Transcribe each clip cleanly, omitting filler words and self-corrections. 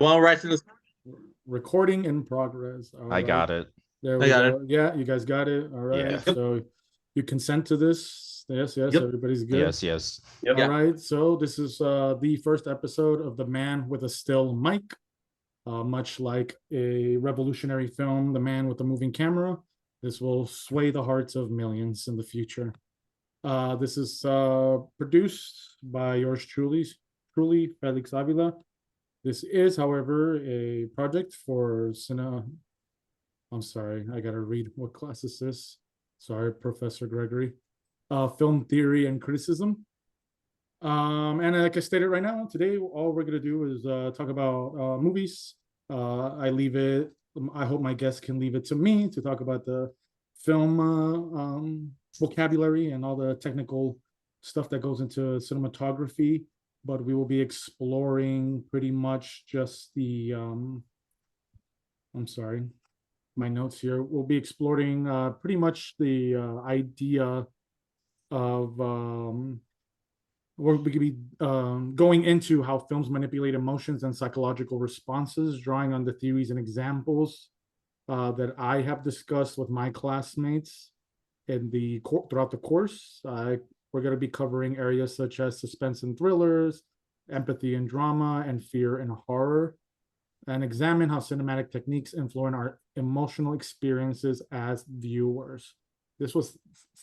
going right to this. Recording in progress. All I right. got it. There I we got it. go. Yeah, you guys got it. All right. Yeah. Yep. So you consent to this? Yes, yes. Yep. Everybody's good. Yes, yes. Yep. All right. So this is the first episode of The Man with a Still Mic. Much like a revolutionary film, The Man with the Moving Camera, this will sway the hearts of millions in the future. This is produced by yours truly, Felix Avila. This is, however, a project for I'm sorry, I gotta read what class this is. Sorry, Professor Gregory. Film theory and criticism. And like I stated right now, today all we're gonna do is talk about movies. I hope my guests can leave it to me to talk about the film vocabulary and all the technical stuff that goes into cinematography. But we will be exploring pretty much just the I'm sorry, my notes here. We'll be exploring pretty much the idea of we're going to be going into how films manipulate emotions and psychological responses, drawing on the theories and examples that I have discussed with my classmates throughout the course. We're going to be covering areas such as suspense and thrillers, empathy and drama, and fear and horror, and examine how cinematic techniques influence our emotional experiences as viewers. This was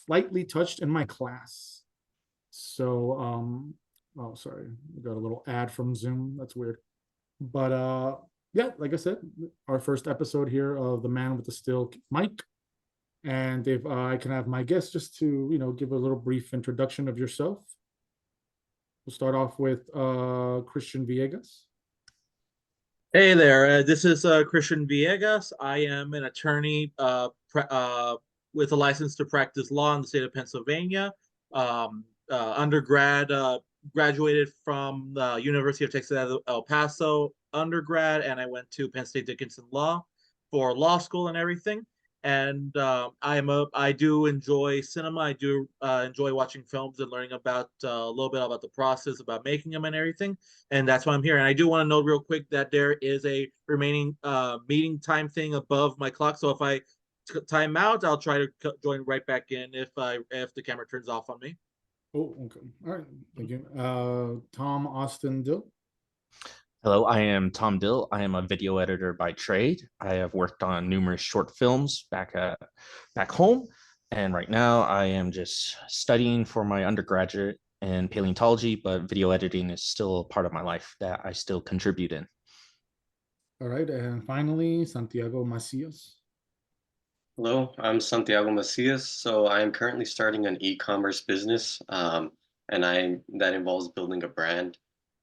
slightly touched in my class. So, oh, sorry, we got a little ad from Zoom. That's weird. But yeah, like I said, our first episode here of The Man with the Still Mic. And if I can have my guest just to, give a little brief introduction of yourself. We'll start off with Christian Villegas. Hey there. This is Christian Villegas. I am an attorney with a license to practice law in the state of Pennsylvania. Undergrad, graduated from the University of Texas at El Paso undergrad, and I went to Penn State Dickinson Law for law school and everything. And I do enjoy cinema. I do enjoy watching films and learning about a little bit about the process, about making them and everything. And that's why I'm here. And I do want to note real quick that there is a remaining meeting time thing above my clock. So if I time out, I'll try to join right back in if the camera turns off on me. Oh, okay. All right. Thank you. Tom Austin Dill. Hello, I am Tom Dill. I am a video editor by trade. I have worked on numerous short films back home, and right now I am just studying for my undergraduate in paleontology, but video editing is still a part of my life that I still contribute in. All right. And finally, Santiago Macias. Hello, I'm Santiago Macias. So I am currently starting an e-commerce business, and that involves building a brand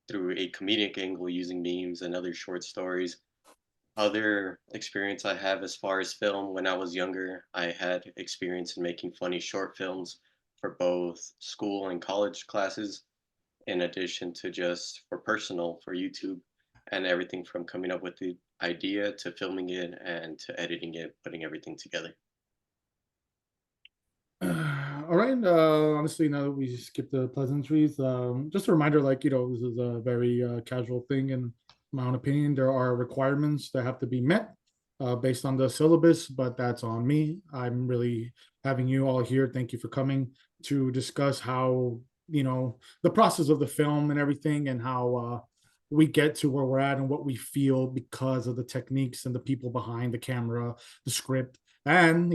through a comedic angle using memes and other short stories. Other experience I have as far as film, when I was younger, I had experience in making funny short films for both school and college classes, in addition to just for personal, for YouTube, and everything from coming up with the idea to filming it and to editing it, putting everything together. All right. Honestly, now that we skipped the pleasantries, just a reminder, this is a very casual thing. In my own opinion, there are requirements that have to be met based on the syllabus, but that's on me. I'm really having you all here. Thank you for coming to discuss how, the process of the film and everything, and how we get to where we're at and what we feel because of the techniques and the people behind the camera, the script, and,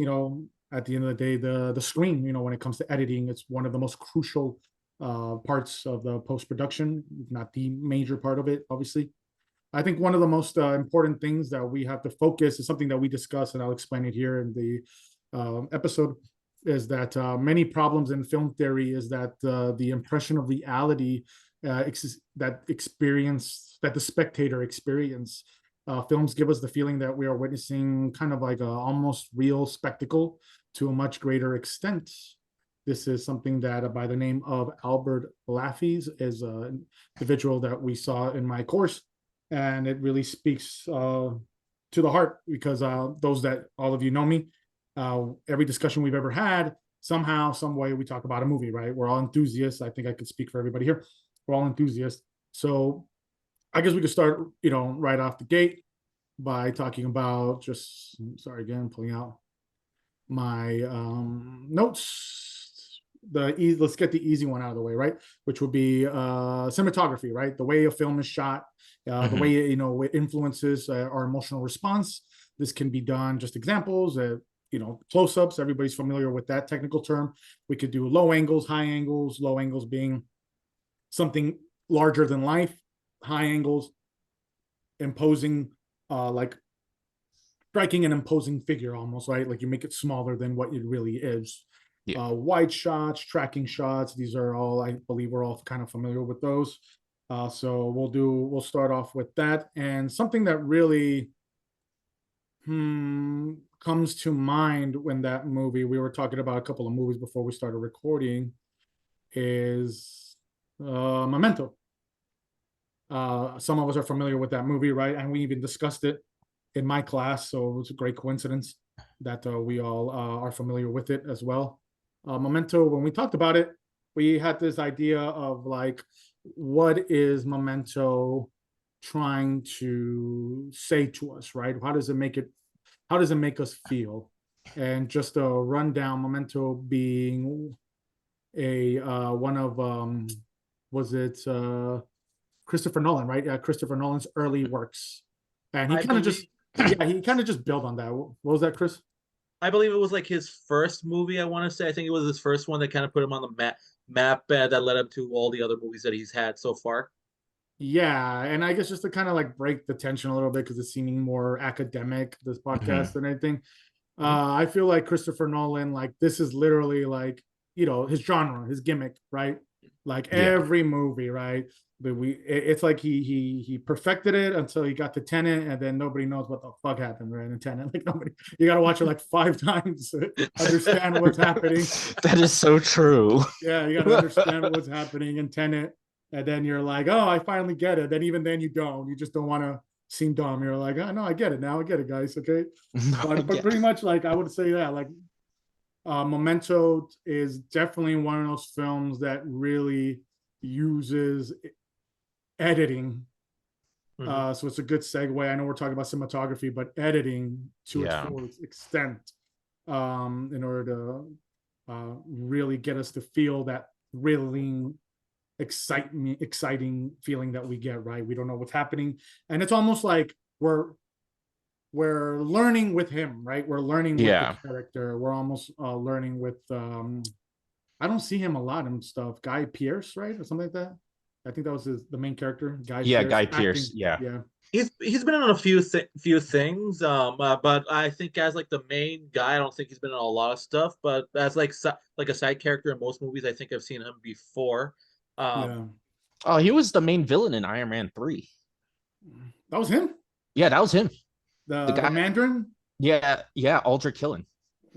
at the end of the day, the screen, when it comes to editing, it's one of the most crucial parts of the post-production, not the major part of it, obviously. I think one of the most important things that we have to focus is something that we discuss, and I'll explain it here in the episode, is that many problems in film theory is that the impression of reality that the spectator experience. Films give us the feeling that we are witnessing kind of like a almost real spectacle to a much greater extent. This is something that by the name of Albert Laffys is an individual that we saw in my course, and it really speaks to the heart because those that all of you know me, every discussion we've ever had, somehow, some way, we talk about a movie, right? We're all enthusiasts. I think I could speak for everybody here. We're all enthusiasts. So I guess we could start, right off the gate by talking about sorry again, pulling out my notes. Let's get the easy one out of the way, right? Which would be cinematography, right? The way a film is shot, the way it influences our emotional response. This can be done. Just examples, close-ups. Everybody's familiar with that technical term. We could do low angles, high angles. Low angles being something larger than life. High angles imposing, like striking an imposing figure almost, right? Like you make it smaller than what it really is. Yeah. Wide shots, tracking shots. These are all, I believe we're all kind of familiar with those. So we'll start off with that. And something that really comes to mind when that movie, we were talking about a couple of movies before we started recording, is Memento. Some of us are familiar with that movie, right? And we even discussed it in my class, so it was a great coincidence that we all are familiar with it as well. Memento, when we talked about it, we had this idea of like, what is Memento trying to say to us, right? How does it make us feel? And just a rundown, Memento being a one of was it Christopher Nolan, right? Christopher Nolan's early works, and he kind of just built on that. What was that, Chris? I believe it was like his first movie. I want to say. I think it was his first one that kind of put him on the map that led up to all the other movies that he's had so far. Yeah, and I guess just to kind of like break the tension a little bit because it's seeming more academic, this podcast than anything. I feel like Christopher Nolan, like this is literally like his genre, his gimmick, right? Like every movie, right? But it's like he perfected it until he got to Tenet, and then nobody knows what the fuck happened, right? In Tenet, like nobody, you got to watch it like 5 times to understand what's happening. That is so true. Yeah, you got to understand what's happening in Tenet, and then you're like, oh, I finally get it. Then even then you don't. You just don't want to seem dumb. You're like, oh no, I get it now. I get it, guys. Okay, but pretty much like I would say that like Memento is definitely one of those films that really uses editing. So it's a good segue. I know we're talking about cinematography, but editing to its fullest extent in order to really get us to feel that thrilling, exciting feeling that we get, right? We don't know what's happening. And it's almost like we're learning with him, right? We're learning with the character. We're almost learning with I don't see him a lot in stuff. Guy Pearce, right? Or something like that. I think that was the main character. Guy Pearce. Yeah. He's been on a few things, but I think as like the main guy, I don't think he's been in a lot of stuff. But as like a side character in most movies, I think I've seen him before. Oh, he was the main villain in Iron Man 3. That was him? Yeah, that was him. The guy, the Mandarin? Yeah, Aldrich Killen.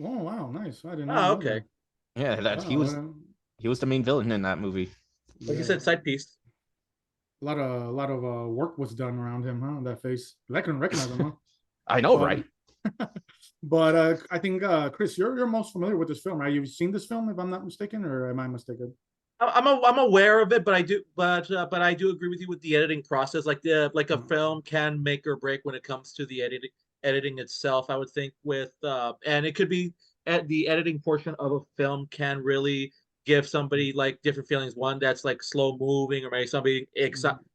Oh wow, nice. I didn't know. Oh, okay. That he was the main villain in that movie. Like you said, side piece. A lot of work was done around him, huh? That face. I couldn't recognize him, huh? I know, right? But I think Chris, you're most familiar with this film, right? You've seen this film, if I'm not mistaken, or am I mistaken? I'm aware of it, but I do agree with you with the editing process. Like a film can make or break when it comes to the editing itself. I would think and it could be the editing portion of a film can really give somebody like different feelings. One that's like slow moving, or maybe somebody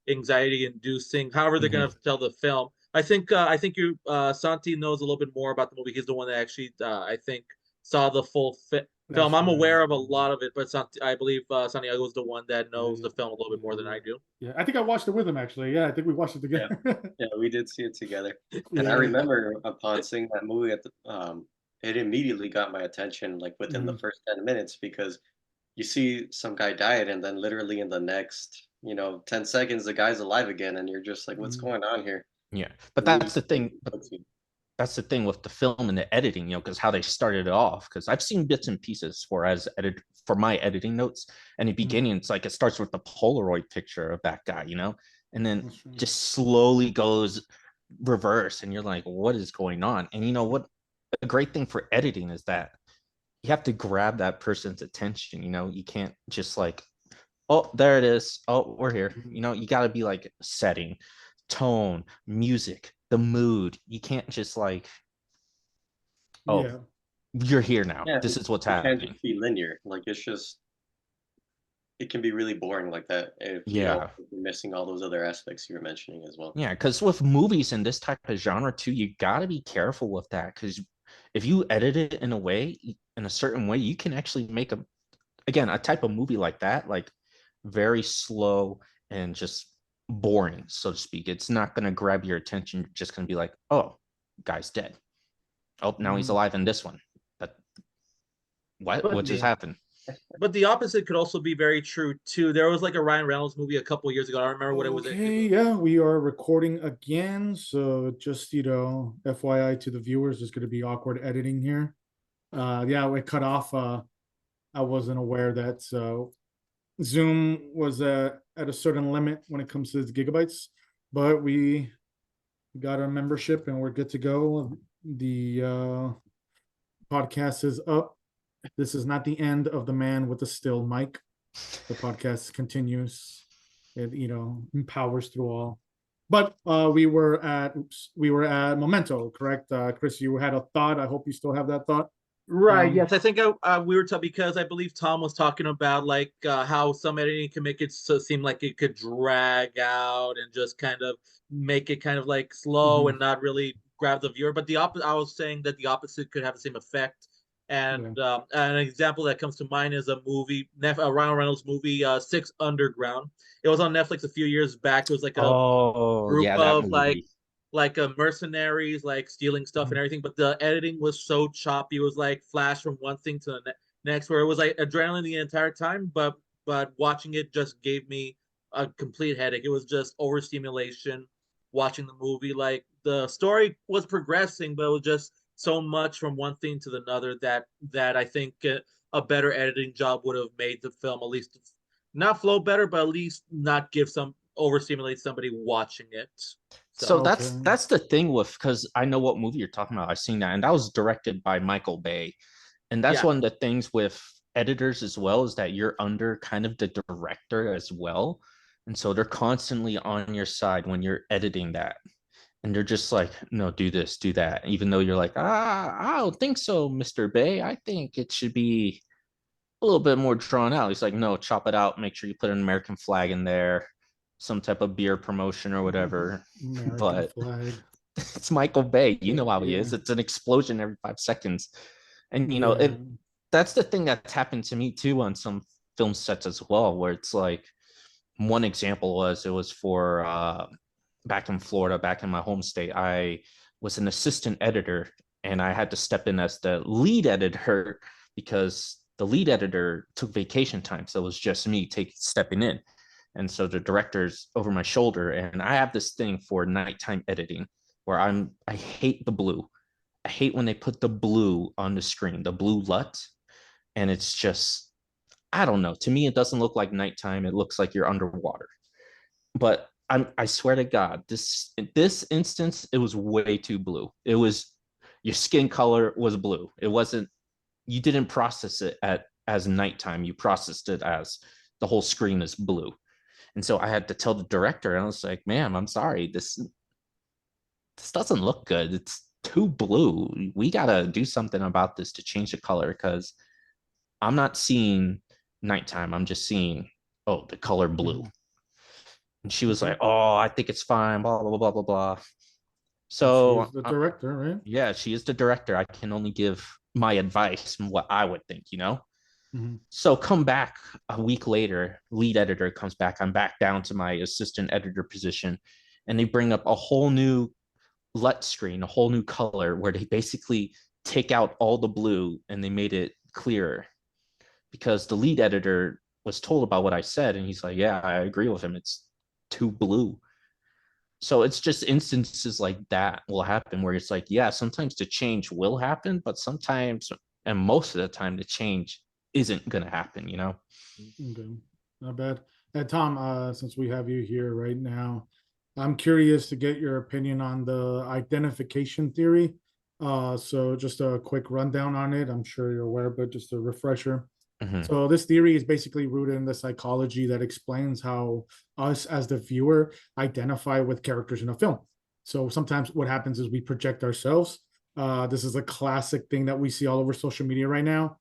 anxiety inducing. However, they're gonna tell the film. I think you Santi knows a little bit more about the movie. He's the one that actually I think saw the full film. I'm aware of a lot of it, but I believe Santiago is the one that knows the film a little bit more than I do. Yeah, I think I watched it with him actually. Yeah, I think we watched it together. Yeah, we did see it together. And I remember upon seeing that movie it immediately got my attention like within the first 10 minutes, because you see some guy died and then literally in the next 10 seconds the guy's alive again, and you're just like, what's going on here? Yeah, but that's the thing. That's the thing with the film and the editing, because how they started it off. Because I've seen bits and pieces for my editing notes, and in the beginning, it's like it starts with the Polaroid picture of that guy, and then just slowly goes reverse, and you're like, what is going on? And what? A great thing for editing is that you have to grab that person's attention. You can't just like Oh, there it is. Oh, we're here. You know, you got to be like setting, tone, music, the mood. You can't just like, oh, Yeah. you're here now. Yeah, This is what's it can't happening. just be linear. Like it can be really boring like that Yeah. if you're missing all those other aspects you were mentioning as well. Yeah, because with movies in this type of genre too, you got to be careful with that. Because if you edit it in a way, in a certain way, you can actually make again, a type of movie like that, like very slow and just boring, so to speak. It's not going to grab your attention. You're just going to be like, oh, guy's dead. Oh, now he's Mhm. alive in this one. But what But just Yeah. happened? but the opposite could also be very true too. There was like a Ryan Reynolds movie a couple years ago. I don't remember what it was. Okay, yeah, we are recording again. So just, FYI to the viewers, there's going to be awkward editing here. Yeah, we cut off. I wasn't aware that Zoom was at a certain limit when it comes to its gigabytes, but we got our membership and we're good to go. The podcast is up. This is not the end of the man with the still mic. The podcast continues. It empowers through all. But we were at Memento, correct? Chris, you had a thought. I hope you still have that thought. Right. Yes, I think we were because I believe Tom was talking about like how some editing can make it so seem like it could drag out and just kind of make it kind of like slow and not really grab the viewer. But the opposite, I was saying that the opposite could have the same effect. Yeah. And an example that comes to mind is a movie, a Ryan Reynolds movie, Six Underground. It was on Netflix a few years back. It was like a Oh, group yeah, that of like movie. mercenaries like stealing stuff and everything, but the editing was so choppy. It was like flash from one thing to the next, where it was like adrenaline the entire time, but watching it just gave me a complete headache. It was just overstimulation watching the movie. Like the story was progressing, but it was just so much from one thing to another that I think a better editing job would have made the film at least not flow better, but at least not give some overstimulate somebody watching it. So So Okay. that's the thing with, because I know what movie you're talking about. I've seen that, and that was directed by Michael Bay. And that's yeah, one of the things with editors as well, is that you're under kind of the director as well. And so they're constantly on your side when you're editing that. And they're just like, no, do this, do that. Even though you're like, I don't think so, Mr. Bay. I think it should be a little bit more drawn out. He's like, no, chop it out. Make sure you put an American flag in there, some type of beer promotion or whatever. American But flag. it's Michael Bay. You know how he Yeah. is. It's an explosion every 5 seconds. And, Yeah. that's the thing that's happened to me too on some film sets as well, where it's like, one example was, it was for back in Florida, back in my home state. I was an assistant editor and I had to step in as the lead editor because the lead editor took vacation time. So it was just me stepping in. And so the director's over my shoulder. And I have this thing for nighttime editing where I hate the blue. I hate when they put the blue on the screen, the blue LUT. And it's just, I don't know. To me, it doesn't look like nighttime. It looks like you're underwater. But I swear to God, in this instance, it was way too blue. It was, your skin color was blue. It wasn't, you didn't process it as nighttime. You processed it as the whole screen is blue. And so I had to tell the director, and I was like, ma'am, I'm sorry. This doesn't look good. It's too blue. We gotta do something about this to change the color, because I'm not seeing nighttime. I'm just seeing, oh, the color blue. Mhm. And she was Okay. like, oh, I think it's fine, blah, blah, blah, blah, blah. She So, is the director, right? yeah, she is the director. I can only give my advice and what I would think. Mhm. So come back a week later, lead editor comes back. I'm back down to my assistant editor position. And they bring up a whole new LUT screen, a whole new color, where they basically take out all the blue and they made it clearer, because the lead editor was told about what I said. And he's like, yeah, I agree with him. It's too blue. So it's just instances like that will happen where it's like, yeah, sometimes the change will happen, but sometimes, and most of the time, the change isn't going to happen. Okay. Not bad. Tom, since we have you here right now, I'm curious to get your opinion on the identification theory. So just a quick rundown on it. I'm sure you're aware, but just a refresher. Mhm. So this theory is basically rooted in the psychology that explains how us as the viewer identify with characters in a film. So sometimes what happens is we project ourselves. This is a classic thing that we see all over social media right now.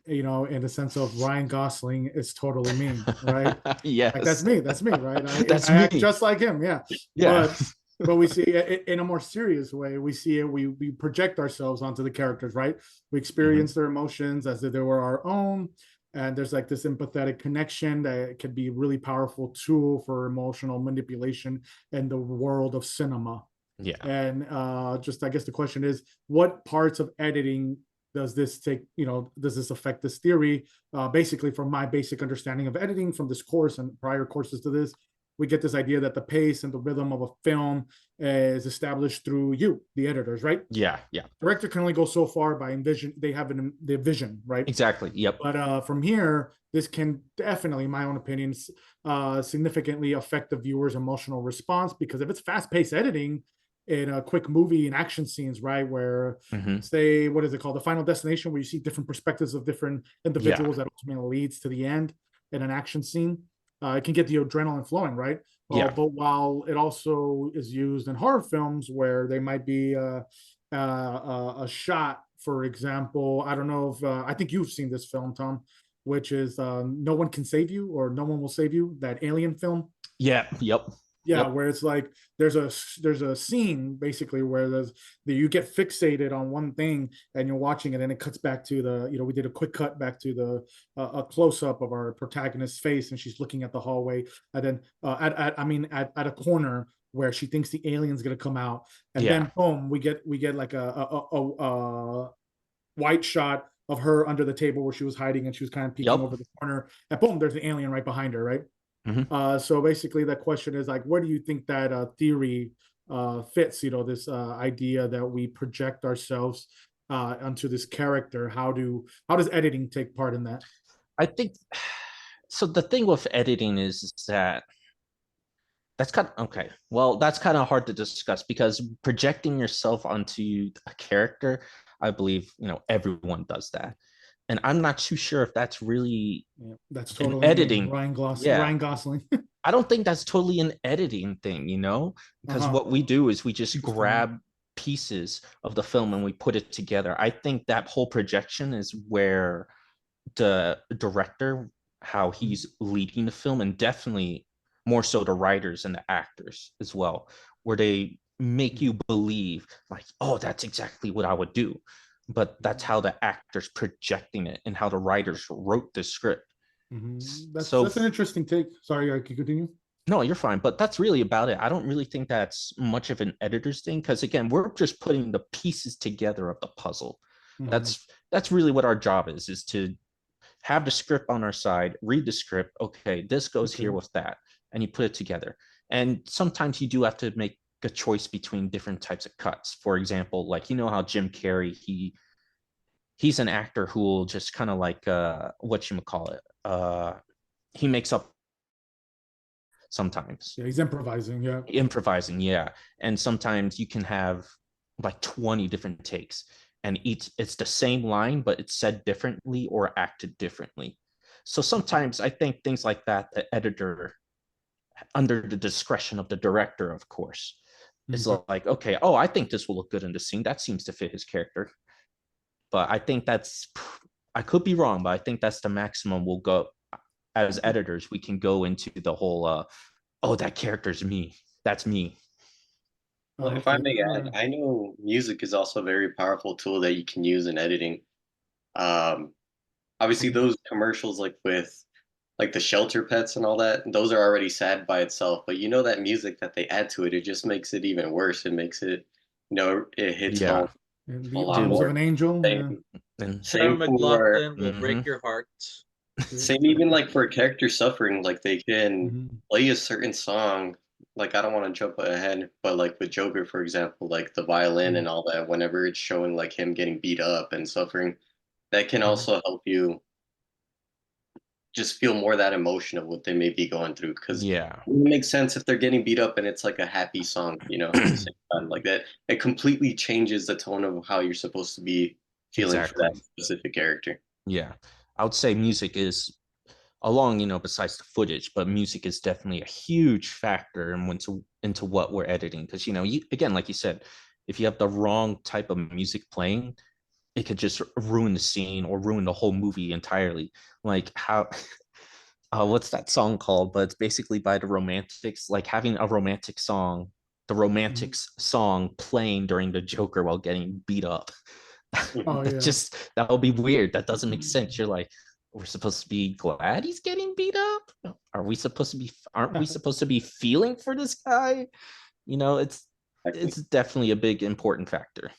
You know, in the sense of Ryan Gosling is totally me, right? Like Yes. that's me, right? That's I act me. just like him, yeah. Yeah. But we see it in a more serious way. We see it. We project ourselves onto the characters, right? We experience their emotions as if they were our own, and there's like this empathetic connection that can be a really powerful tool for emotional manipulation in the world of cinema. Yeah. And just I guess the question is, what parts of editing does this take, does this affect this theory? Basically, from my basic understanding of editing from this course and prior courses to this, we get this idea that the pace and the rhythm of a film is established through you, the editors, right? Yeah. Yeah. Director can only go so far by envision. They have the vision, right? Exactly. Yep. But from here, this can definitely, in my own opinion, significantly affect the viewer's emotional response, because if it's fast-paced editing in a quick movie and action scenes, right, where Mhm. say, what is it called, the Final Destination, where you see different perspectives of different individuals that ultimately leads to the end in an action scene, it can get the adrenaline flowing, right? Yeah. But while it also is used in horror films where they might be a shot, for example, I don't know if I think you've seen this film, Tom, which is No One Can Save You, or No One Will Save You, that alien film. Yeah. Yep. Yeah, Yep. where it's like there's a scene basically where you get fixated on one thing and you're watching it, and it cuts back to we did a quick cut back to the a close up of our protagonist's face, and she's looking at the hallway, and then at a corner where she thinks the alien's gonna come out, and Yeah. then boom, we get like a white shot of her under the table where she was hiding, and she was kind of peeking Yep. over the corner, and boom, there's the alien right behind her, right? So basically, the question is like, where do you think that theory fits? This idea that we project ourselves onto this character. How does editing take part in that? I think so. The thing with editing is that that's kind of okay. Well, that's kind of hard to discuss, because projecting yourself onto a character, I believe, everyone does that. And I'm not too sure if that's really Yeah, that's an totally me, editing. Yeah. Ryan Gosling. I don't think that's totally an editing thing, because what we do is we just grab pieces of the film and we put it together. I think that whole projection is where the director, how he's leading the film, and definitely more so the writers and the actors as well, where they make you believe like, oh, that's exactly what I would do. But that's how the actors projecting it and how the writers wrote the script. That's So an interesting take. Sorry, I can continue. no, you're fine. But that's really about it. I don't really think that's much of an editor's thing, because again, we're just putting the pieces together of the puzzle. That's really what our job is to have the script on our side, read the script. Okay, this goes here with that, and you put it together. And sometimes you do have to make a choice between different types of cuts. For example, like how Jim Carrey, he's an actor who will just kind of like he makes up sometimes. Yeah, he's improvising. Yeah. Improvising, yeah. And sometimes you can have like 20 different takes, and it's the same line, but it's said differently or acted differently. So sometimes I think things like that, the editor, under the discretion of the director, of course, is like, okay, oh, I think this will look good in the scene. That seems to fit his character. But I think I could be wrong, but I think that's the maximum we'll go as editors. We can go into the whole, oh, that character's me. That's me. Well, if I may add, I know music is also a very powerful tool that you can use in editing. Obviously, those commercials like with like the shelter pets and all that, those are already sad by itself. But that music that they add to it, it just makes it even worse. It makes it, it hits home a lot Arms more. of an Angel. Same, Sarah same for McLachlan will break your heart. same even like for a character suffering, like they can play a certain song. Like I don't want to jump ahead, but like with Joker, for example, like the violin and all that, whenever it's showing like him getting beat up and suffering, that can also help you just feel more that emotion of what they may be going through. Because yeah, it makes sense if they're getting beat up and it's like a happy song, at the same time, like that. It completely changes the tone of how you're supposed to be feeling for that specific character. Yeah. I would say music is along, besides the footage, but music is definitely a huge factor into what we're editing. Because, again, like you said, if you have the wrong type of music playing, it could just ruin the scene or ruin the whole movie entirely. Like how, what's that song called? But it's basically by the Romantics, like having a romantic song, the Romantics song playing during the Joker while getting beat up. Oh That yeah. just, that would be weird. That doesn't make sense. You're like, we're supposed to be glad he's getting beat up. Aren't we supposed to be feeling for this guy? It's definitely a big important factor.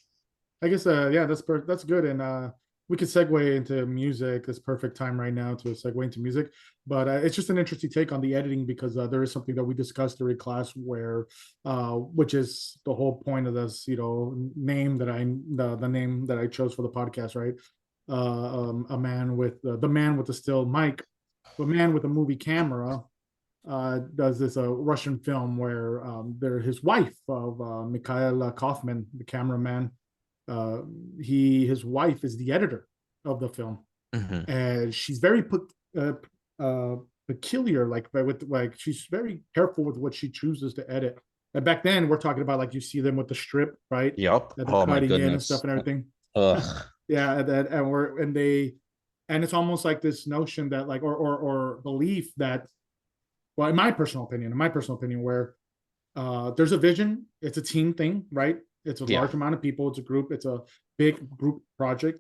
I guess yeah, that's good, and we could segue into music. It's perfect time right now to segue into music, but it's just an interesting take on the editing because there is something that we discussed during class where, which is the whole point of this, name that the name that I chose for the podcast, right? A man with the man with the still mic, the man with a movie camera. Does this Russian film where his wife of Mikhail Kaufman, the cameraman, his wife is the editor of the film, and she's very peculiar, she's very careful with what she chooses to edit. And back then, we're talking about like you see them with the strip, right? Yep. That Oh my cutting in and goodness. stuff and everything. Ugh. Yeah, and it's almost like this notion that like or belief that, well, in my personal opinion, where there's a vision, it's a team thing, right? It's a large amount of people, it's a group, it's a big group project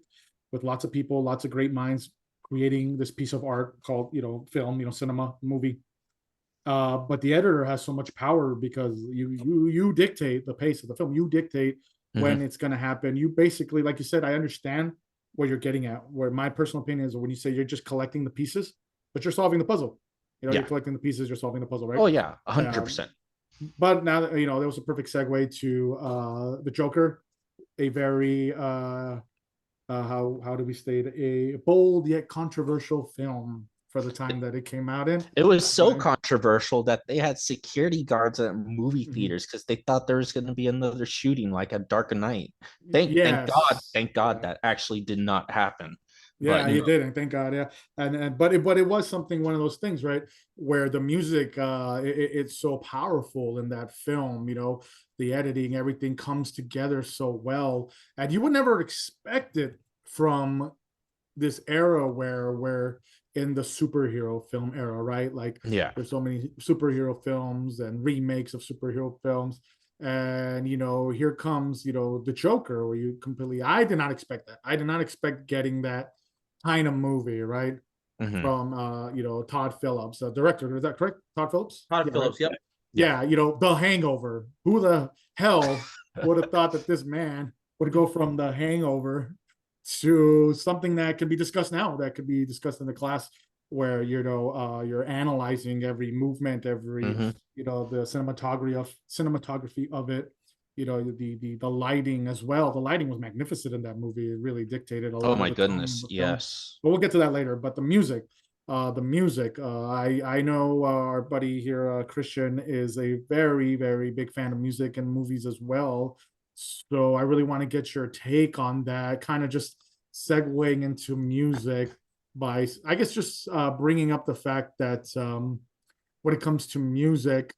with lots of people, lots of great minds creating this piece of art called, film, cinema, movie. But the editor has so much power because you dictate the pace of the film, you dictate when it's going to happen. You basically, like you said, I understand what you're getting at. Where my personal opinion is when you say you're just collecting the pieces, but you're solving the puzzle. You're collecting the pieces, you're solving the puzzle, right? Oh yeah, 100%. But now that there was a perfect segue to the Joker, a very how do we state, a bold yet controversial film for the time that it came out in. It was so controversial that they had security guards at movie theaters because they thought there was going to be another shooting like a Dark Knight. Thank God that actually did not happen. Yeah, but, you didn't. Thank God. Yeah, but it was something, one of those things, right, where the music it's so powerful in that film. The editing, everything comes together so well, and you would never expect it from this era where we're in the superhero film era, right? Like, there's so many superhero films and remakes of superhero films, and here comes the Joker, where I did not expect that. I did not expect getting that kind of movie, right? From Todd Phillips, director. Is that correct? Todd Phillips? Todd Phillips, right? yep. Yeah, The Hangover. Who the hell would have thought that this man would go from The Hangover to something that can be discussed now, that could be discussed in the class, where you're analyzing every movement, every the cinematography of it, the lighting as well. The lighting was magnificent in that movie. It really dictated a lot. Oh my goodness, yes. But we'll get to that later. But the music, I know our buddy here, Christian, is a very, very big fan of music and movies as well. So I really want to get your take on that, kind of just segueing into music by, I guess, just bringing up the fact that when it comes to music,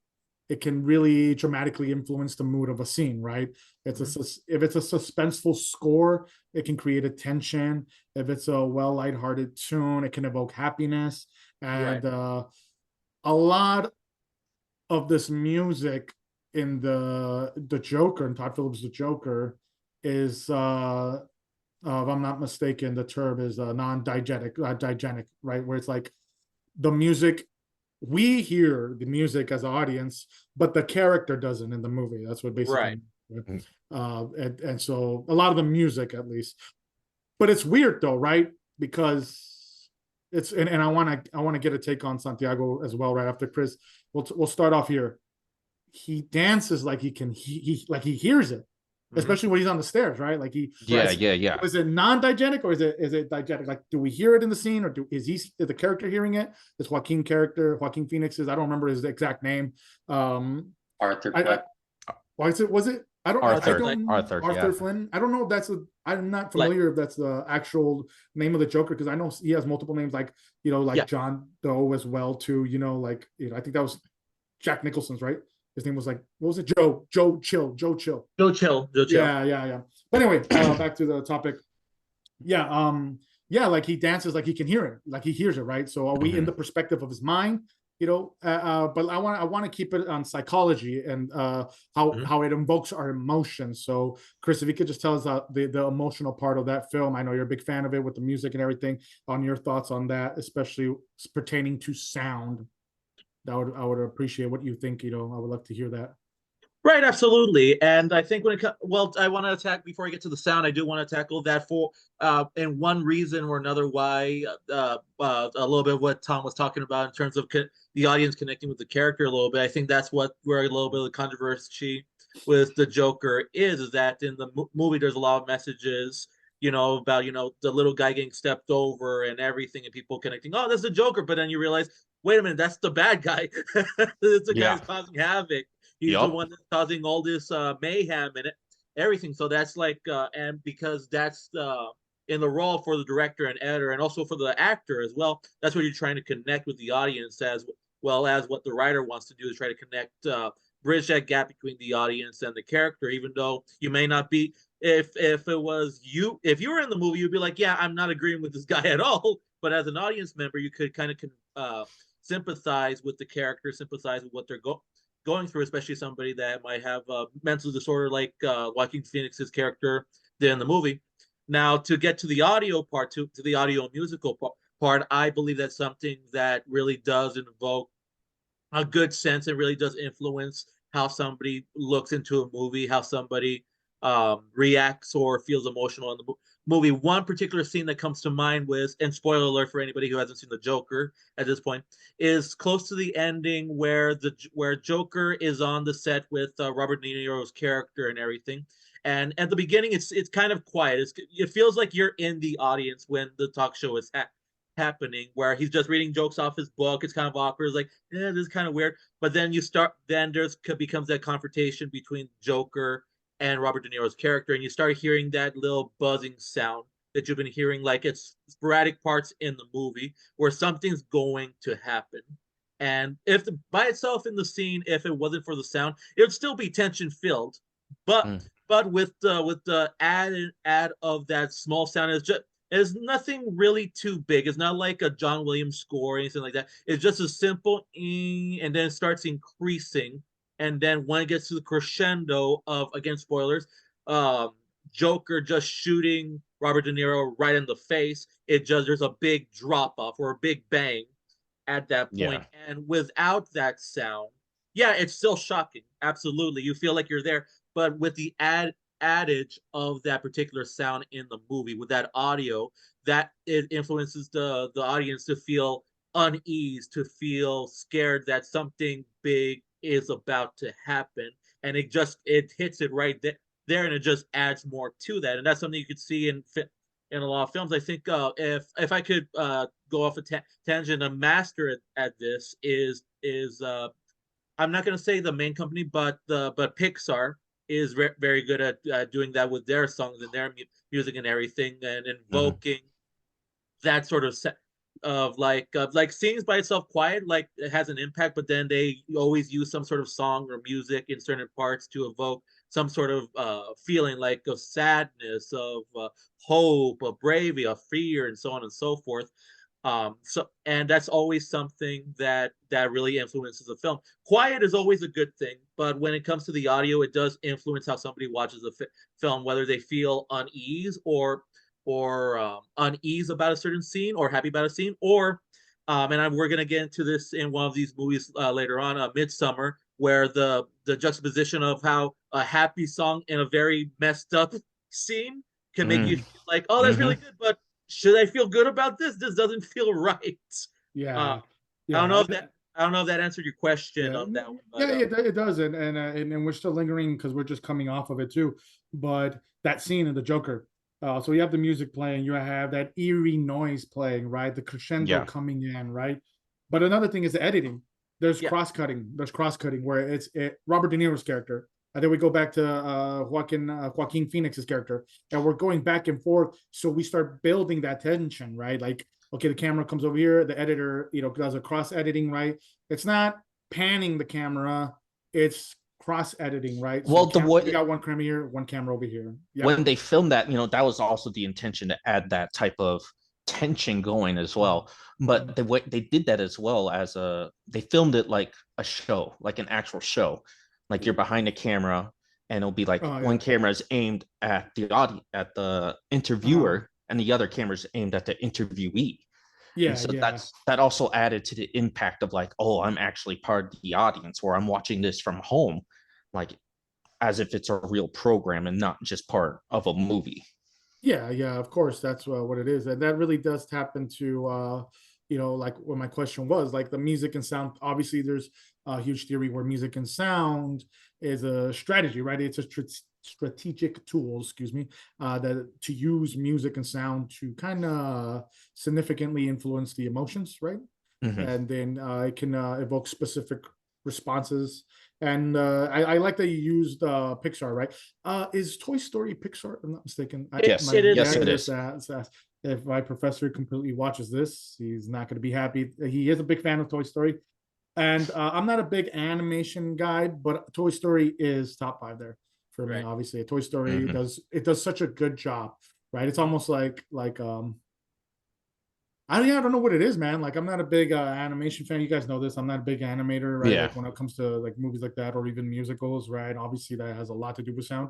it can really dramatically influence the mood of a scene, right? If it's a suspenseful score, it can create a tension. If it's a lighthearted tune, it can evoke happiness. And a lot of this music in the Joker, and Todd Phillips' The Joker, is if I'm not mistaken, the term is diegetic, right? Where it's like the music, we hear the music as an audience, but the character doesn't in the movie. That's what basically, and so a lot of the music, at least. But it's weird though, right? Because it's and I want to get a take on Santiago as well right after Chris. We'll start off here. He dances like he hears it, especially when he's on the stairs, right? Like he Is it non-diegetic or is it diegetic? Like, do we hear it in the scene, or is the character hearing it? Is Joaquin Phoenix, I don't remember his exact name. Arthur Fleck. Was it I don't. I Arthur. don't. Arthur. Arthur Yeah. Flynn. I don't know if that's a. I'm not Like, familiar if that's the actual name of the Joker, because I know he has multiple names, like like yeah, John Doe as well too. Like I think that was Jack Nicholson's, right? His name was like, what was it? Joe Chill. Joe Chill. Joe Chill, Joe Chill. Yeah. But anyway, back to the topic. Yeah. Yeah. Like he dances, like he can hear it, like he hears it, right? So are we in the perspective of his mind? But I want to keep it on psychology and how it invokes our emotions. So Chris, if you could just tell us the emotional part of that film. I know you're a big fan of it with the music and everything. On your thoughts on that, especially pertaining to sound, I would appreciate what you think. I would love to hear that. Right, absolutely. And I think when it comes, well, I want to attack before I get to the sound. I do want to tackle that for, and one reason or another why, a little bit of what Tom was talking about in terms of the audience connecting with the character a little bit. I think that's where a little bit of the controversy with the Joker is that in the movie there's a lot of messages, about the little guy getting stepped over and everything, and people connecting. Oh, that's the Joker, but then you realize, wait a minute, that's the bad guy. It's the guy who's causing havoc. He's the one that's causing all this mayhem and everything. So that's like, and because that's in the role for the director and editor, and also for the actor as well. That's what you're trying to connect with the audience, as well as what the writer wants to do is try to connect, bridge that gap between the audience and the character. Even though you may not be, if it was you, if you were in the movie, you'd be like, yeah, I'm not agreeing with this guy at all. But as an audience member, you could kind of sympathize with the character, sympathize with what they're going through, especially somebody that might have a mental disorder like Joaquin Phoenix's character did in the movie. Now, to get to the audio part, to the audio and musical part, I believe that's something that really does invoke a good sense and really does influence how somebody looks into a movie, how somebody reacts or feels emotional in the movie. One particular scene that comes to mind was, and spoiler alert for anybody who hasn't seen the Joker at this point, is close to the ending where Joker is on the set with Robert De Niro's character and everything. And at the beginning, it's kind of quiet. It feels like you're in the audience when the talk show is happening, where he's just reading jokes off his book. It's kind of awkward. It's like, this is kind of weird. But then there's becomes that confrontation between Joker and Robert De Niro's character, and you start hearing that little buzzing sound that you've been hearing, like it's sporadic parts in the movie where something's going to happen. And if by itself in the scene, if it wasn't for the sound, it would still be tension filled. But with the add of that small sound, it's nothing really too big. It's not like a John Williams score or anything like that. It's just a simple and then it starts increasing. And then when it gets to the crescendo of, again, spoilers, Joker just shooting Robert De Niro right in the face, there's a big drop off or a big bang at that point. And without that sound, yeah, it's still shocking. Absolutely. You feel like you're there. But with the adage of that particular sound in the movie, with that audio, that it influences the audience to feel unease, to feel scared that something big is about to happen, and it hits it right there, and it just adds more to that. And that's something you could see in a lot of films. I think if I could go off a tangent, a master at this is I'm not going to say the main company, but Pixar is very good at doing that with their songs and their music and everything, and invoking that sort of like scenes by itself quiet, like it has an impact, but then they always use some sort of song or music in certain parts to evoke some sort of feeling, like of sadness, of hope, of bravery, of fear, and so on and so forth. And that's always something that really influences the film. Quiet is always a good thing, but when it comes to the audio, it does influence how somebody watches the film, whether they feel unease or unease about a certain scene, or happy about a scene, or and we're gonna get into this in one of these movies later on, Midsummer, where the juxtaposition of how a happy song in a very messed up scene can make you feel like, oh, that's really good, but should I feel good about this? This doesn't feel right. Yeah. I don't know if that answered your question on that one. But, it does, and we're still lingering because we're just coming off of it too. But that scene in the Joker, so you have the music playing, you have that eerie noise playing, right? The crescendo coming in, right? But another thing is the editing. There's cross cutting. There's cross cutting where it's Robert De Niro's character and then we go back to Joaquin Phoenix's character, and we're going back and forth. So we start building that tension, right? Like, okay, the camera comes over here, the editor, does a cross editing, right? It's not panning the camera, it's cross editing, right? So Well, we got one camera here, one camera over here. Yep. When they filmed that, that was also the intention to add that type of tension going as well. But the way they did that as well as they filmed it like a show, like an actual show. Like you're behind the camera and it'll be like one camera is aimed at the audience, at the interviewer, and the other camera is aimed at the interviewee. Yeah, and so that also added to the impact of like, oh, I'm actually part of the audience, or I'm watching this from home, like as if it's a real program and not just part of a movie. Yeah, of course, that's what it is, and that really does tap into like what my question was, like the music and sound. Obviously, there's a huge theory where music and sound is a strategy, right? It's a strategic tool, excuse me, that to use music and sound to kind of significantly influence the emotions, right? Mm-hmm. And then it can evoke specific responses. And I like that you used Pixar, right? Is Toy Story Pixar? I'm not mistaken. Yes, it is. If my professor completely watches this, he's not going to be happy. He is a big fan of Toy Story. And I'm not a big animation guy, but Toy Story is top 5 there for me. Obviously, Toy Story does such a good job, right? It's almost like I don't know what it is, man. Like, I'm not a big animation fan. You guys know this. I'm not a big animator, right? Yeah. Like when it comes to like movies like that or even musicals, right? Obviously, that has a lot to do with sound.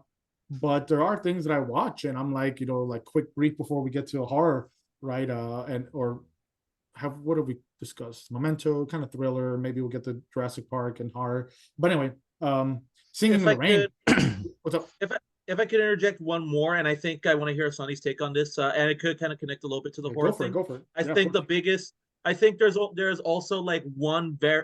But there are things that I watch, and I'm like, like quick brief before we get to horror, right? What have we discussed? Memento, kind of thriller. Maybe we'll get to Jurassic Park and horror. But anyway, Singing in the Rain. What's up? If I could interject one more, and I think I want to hear Sonny's take on this, and it could kind of connect a little bit to the horror thing. Go for it. I think there's also like one very,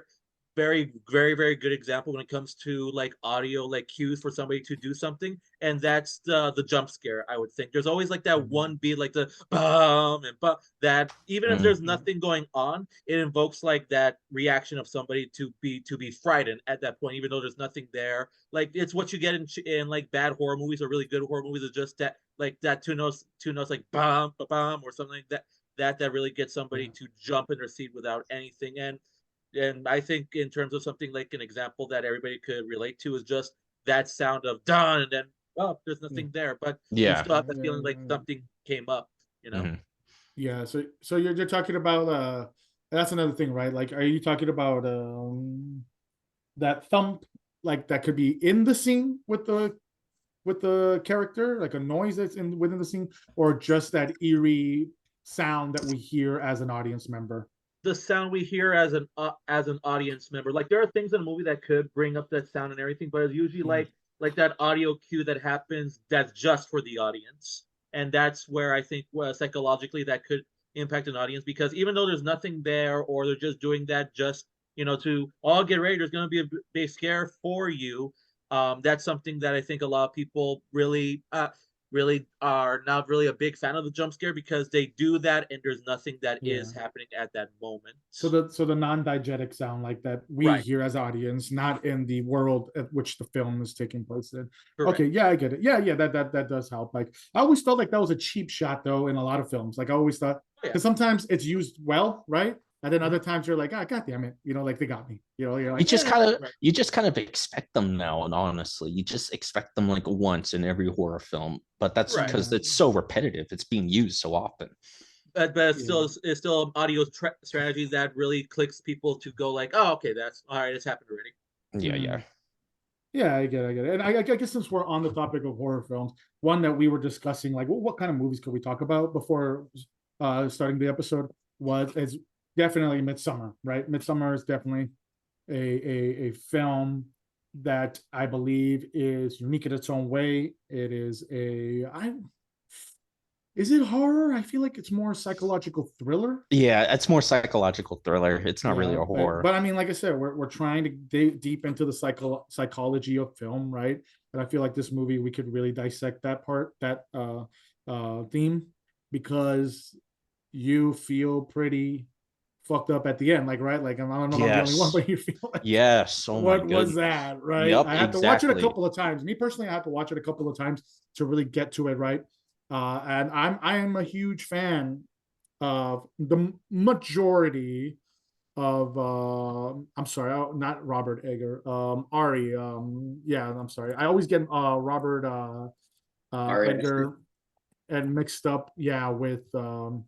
very, very, very good example when it comes to like audio, like cues for somebody to do something, and that's the jump scare. I would think there's always like that one beat, like the bum and bum, that even if there's nothing going on, it invokes like that reaction of somebody to be frightened at that point, even though there's nothing there. Like it's what you get in like bad horror movies or really good horror movies, is just that like that two notes like bum bum or something like that really gets somebody to jump in their seat without anything. And I think in terms of something like an example that everybody could relate to is just that sound of done, and then there's nothing there, but you still have the feeling like something came up, Yeah, so you're talking about that's another thing, right? Like, are you talking about that thump, like that could be in the scene with the character, like a noise that's within the scene, or just that eerie sound that we hear as an audience member? The sound we hear as an audience member. Like there are things in a movie that could bring up that sound and everything, but it's usually like that audio cue that happens that's just for the audience. And that's where I think psychologically that could impact an audience, because even though there's nothing there, or they're just doing that just to all get ready, there's going to be a big scare for you. That's something that I think a lot of people really are not really a big fan of the jump scare, because they do that and there's nothing that is happening at that moment. So the non-diegetic sound, like that we hear as audience, not in the world at which the film is taking place in. Correct. Okay, I get it. That does help. Like I always felt like that was a cheap shot though in a lot of films. Like I always thought, because sometimes it's used well, right? And then other times you're like, God damn it, like they got me. You're like, you just kind of expect them now, and honestly, you just expect them like once in every horror film. But that's because it's so repetitive. It's being used so often. But it's still audio strategy that really clicks people to go like, oh, okay, that's all right. It's happened already. Yeah, I get it. And I guess since we're on the topic of horror films, one that we were discussing, like, what kind of movies could we talk about before starting the episode, is definitely Midsummer, right? Midsummer is definitely a film that I believe is unique in its own way. It is is it horror? I feel like it's more psychological thriller. Yeah, it's more psychological thriller. It's not really a horror. But I mean, like I said, we're trying to dig deep into the psychology of film, right? And I feel like this movie, we could really dissect that theme, because you feel pretty fucked up at the end, like, right? Like, I don't know if I'm the only one, Yes. but you feel like, Yes. Oh my what was goodness. that, right? Yep, I had to watch it a exactly. couple of times. Me personally, I had to watch it a couple of times to really get to it, right? And I am a huge fan of the majority of I'm sorry, not Robert Egger, Ari. Yeah, I'm sorry. I always get Robert Ari Aster. Edgar and mixed up, yeah, with the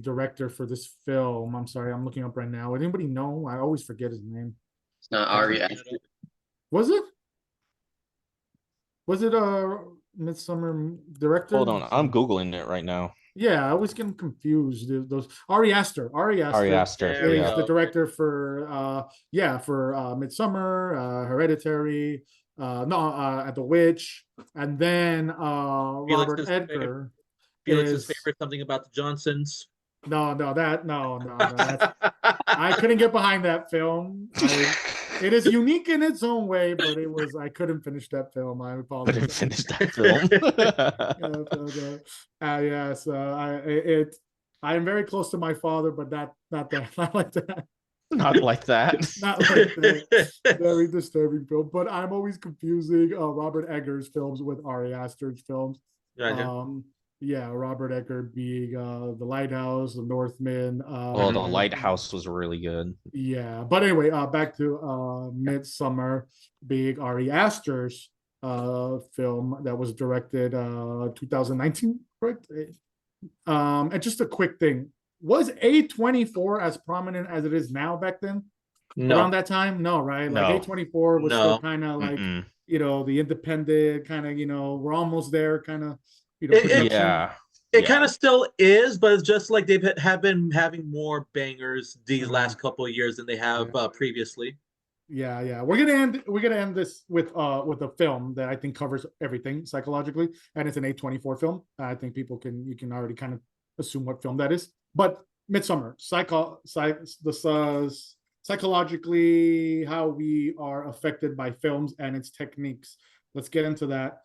director for this film. I'm sorry, I'm looking up right now. Anybody know? I always forget his name. It's not Ari Aster. Was it? Was it Midsummer director? Hold on, I'm Googling it right now. Yeah, I was getting confused. Those Ari Aster. Ari Ari Aster Aster. There we is Yeah. go. the director for Midsummer, Hereditary, The Witch, and then Robert Felix's Edgar Felix's is favorite, something about the Johnsons. no, that's I couldn't get behind that film. It is unique in its own way, but I couldn't finish that film. I apologize. Couldn't finish that film. Yes, I am very close to my father, but not like that. Not like that. Not like that. Very disturbing film. But I'm always confusing Robert Eggers films with Ari Aster's films. Gotcha. Yeah, Robert Egger being The Lighthouse, The Northman. Oh, The Lighthouse was really good. Yeah, but anyway, back to Midsummer being Ari Aster's film that was directed 2019, correct? And just a quick thing, was A24 as prominent as it is now back then? No. Around that time? No, right? Like No. A24 was still No. kind of like, Mm-mm. the independent kind of, we're almost there kind of, It- Yeah. It Yeah. kind of still is, but it's just like have been having more bangers these last couple of years than they have previously. Yeah. We're gonna end this with a film that I think covers everything psychologically, and it's an A24 film. I think you can already kind of assume what film that is. But Midsummer, psychologically how we are affected by films and its techniques. Let's get into that.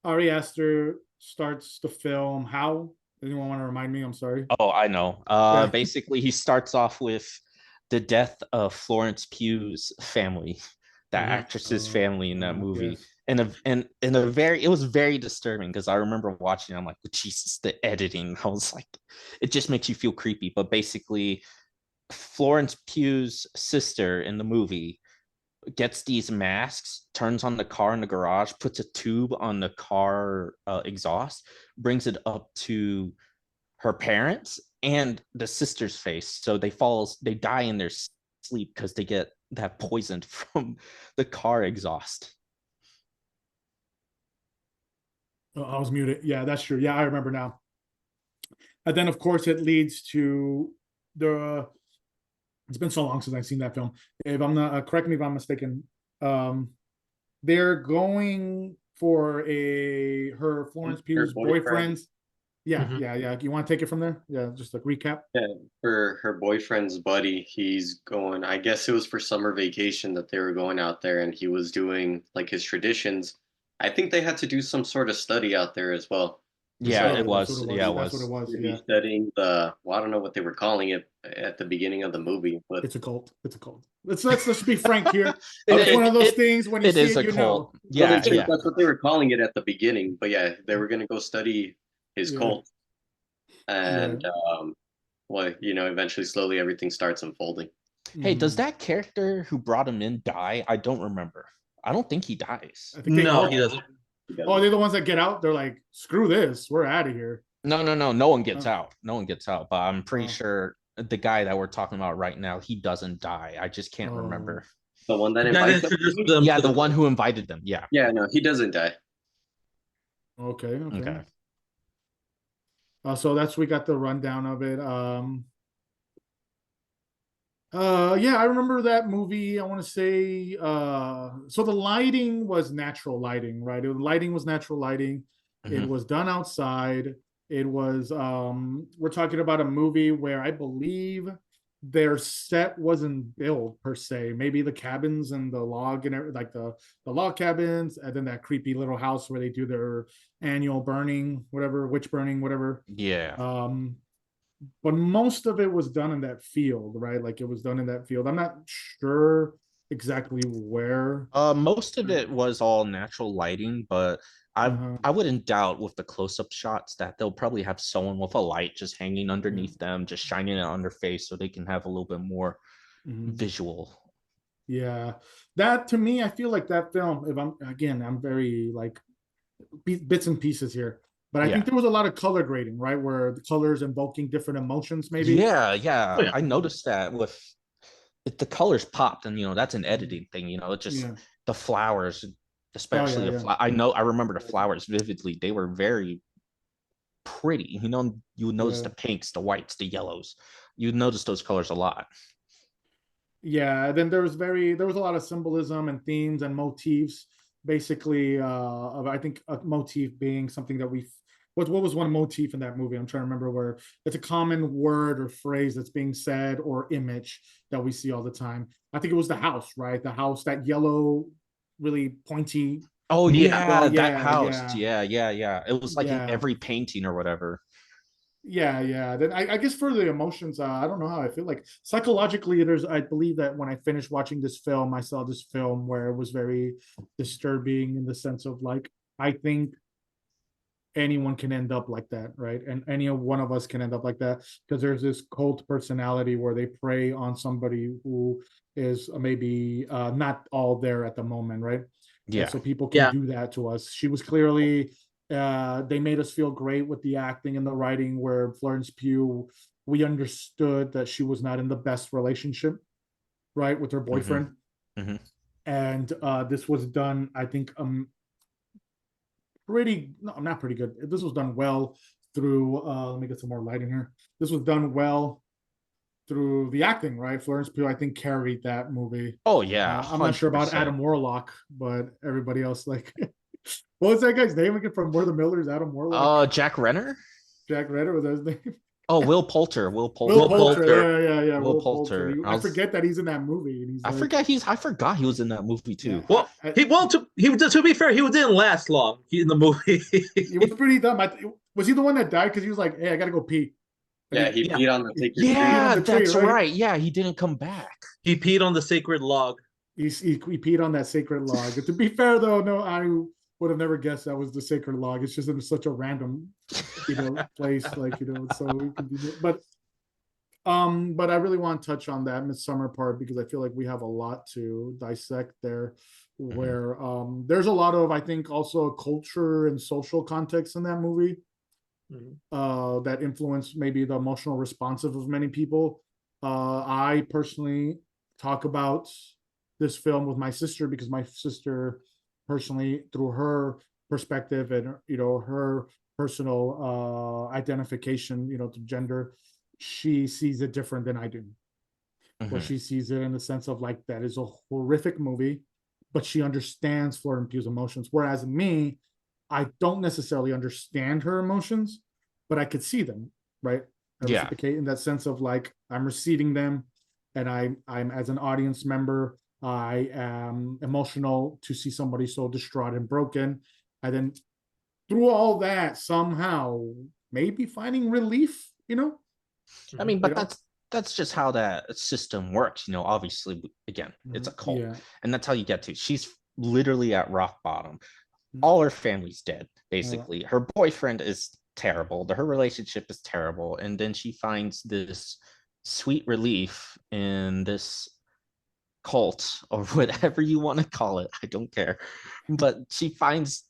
Ari Aster starts the film. How? Anyone want to remind me? I'm sorry. Oh, I know. Basically, he starts off with the death of Florence Pugh's family, that actress's family in that movie. Yes. And it was very disturbing because I remember watching it, I'm like, Jesus, the editing. I was like, it just makes you feel creepy. But basically, Florence Pugh's sister in the movie gets these masks, turns on the car in the garage, puts a tube on the car exhaust, brings it up to her parents and the sister's face. So they die in their sleep because they get that poisoned from the car exhaust. Oh, I was muted. Yeah, that's true. Yeah, I remember now. And then, of course, it leads to it's been so long since I've seen that film. If I'm not, correct me if I'm mistaken. They're going for her Florence Pugh's boyfriend's. Yeah. You want to take it from there? Yeah, just a recap. Yeah, for her boyfriend's buddy, he's going, I guess it was for summer vacation that they were going out there, and he was doing like his traditions. I think they had to do some sort of study out there as well. Yeah, So it was. Yeah, it That's was. what it was. he'd Yeah, be studying I don't know what they were calling it at the beginning of the movie, but it's a cult. It's a cult. Let's be frank here. It- It's one of those it- things when you It see is it, a cult. well, Yeah, they said yeah. that's what they were calling it at the beginning. But yeah, they were going to go study his Yeah. cult, and well, eventually, slowly, everything starts unfolding. Hey, does Mhm. that character who brought him in die? I don't remember. I don't think he dies. I think they No, all- he doesn't. Oh, they're the ones that get out. They're like, screw this, we're out of here. No one gets Oh. out. No one gets out. But I'm pretty Oh. sure the guy that we're talking about right now, he doesn't die. I just can't Oh. remember. The one that That invites them. introduced them Yeah, to the one who invited them. Yeah. Yeah, no, he doesn't die. Okay. Okay. So we got the rundown of it. Yeah, I remember that movie. I want to say so the lighting was natural lighting, right? The lighting was natural lighting. It Mhm. was done outside. It was we're talking about a movie where I believe their set wasn't built per se. Maybe the cabins and the log and like the log cabins, and then that creepy little house where they do their annual burning, whatever, witch burning, whatever. Yeah. but most of it was done in that field, right? Like it was done in that field. I'm not sure exactly where. Most of it was all natural lighting, but Uh-huh. I wouldn't doubt with the close-up shots that they'll probably have someone with a light just hanging underneath them, just shining it on their face so they can have a little bit more Mhm. visual. Yeah, that to me, I feel like that film. If I'm very like bits and pieces here, but I think Yeah. there was a lot of color grading, right? Where the colors invoking different emotions, maybe. Yeah, Oh, yeah. yeah. I noticed that with the colors popped, and that's an editing thing, it just Yeah. the flowers, Oh especially yeah, the yeah. I remember the flowers vividly. They were very pretty. You would notice Yeah. the pinks, the whites, the yellows. You'd notice those colors a lot. Yeah, then there was a lot of symbolism and themes and motifs, basically of I think a motif being something that we what was one motif in that movie? I'm trying to remember where it's a common word or phrase that's being said or image that we see all the time. I think it was the house, right? The house, that yellow, really pointy. Oh Yeah. Well, yeah, that yeah, house. yeah, Yeah, yeah, yeah. It was like in yeah. every painting or whatever. Yeah, yeah. Then I guess for the emotions, I don't know how I feel like psychologically. I believe that when I finished watching this film, I saw this film where it was very disturbing in the sense of like, I think anyone can end up like that, right? And any one of us can end up like that because there's this cult personality where they prey on somebody who is maybe not all there at the moment, right? And Yeah. so people can Yeah. do that to us. She was clearly they made us feel great with the acting and the writing where Florence Pugh, we understood that she was not in the best relationship, right, with her boyfriend. Mm-hmm. And this was done, I think, pretty, no, not pretty good. This was done well through, let me get some more light in here. This was done well through the acting, right? Florence Pugh, I think, carried that movie. Oh yeah, I'm not sure about 100%. Adam Warlock, but everybody else, like, what was that guy's name again from We're the Millers? Adam Warlock? Jack Renner. Jack Redder was that his name? Oh, Will Poulter. Will Poulter. Will Will Poulter. Poulter. Yeah. Will Will Poulter. Poulter. I forget that he's in that movie, and he's I like, forgot I forgot he was in that movie yeah, too. Well, to be fair, he didn't last long in the movie. he was pretty dumb. Was he the one that died because he was like, "Hey, I gotta go pee," and Yeah, he Yeah. peed on the sacred tree. peed on Yeah, the tree, that's right? right. Yeah, he didn't come back. He peed on the sacred log. He peed on that sacred log. To be fair, though, no, I would have never guessed that was the sacred log. It's just in such a random, place, like so inconvenient. But I really want to touch on that Midsummer part because I feel like we have a lot to dissect there, where there's a lot of, I think, also culture and social context in that movie that influence maybe the emotional responsive of many people. I personally talk about this film with my sister because my sister personally, through her perspective and her personal identification, to gender, she sees it different than I do. Where she sees it in the sense of like that is a horrific movie, but she understands Florence Pugh's emotions. Whereas me, I don't necessarily understand her emotions, but I could see them, right? I Yeah. reciprocate in that sense of like I'm receiving them, and I'm as an audience member, I am emotional to see somebody so distraught and broken. I then through all that somehow maybe finding relief, I mean, you but know? that's just how that system works. Obviously, again, it's a cult, Yeah. and that's how you get to. She's literally at rock bottom. Mhm. All her family's dead, basically. Her boyfriend is terrible. Her relationship is terrible, and then she finds this sweet relief in this cult or whatever you want to call it. I don't care, but she finds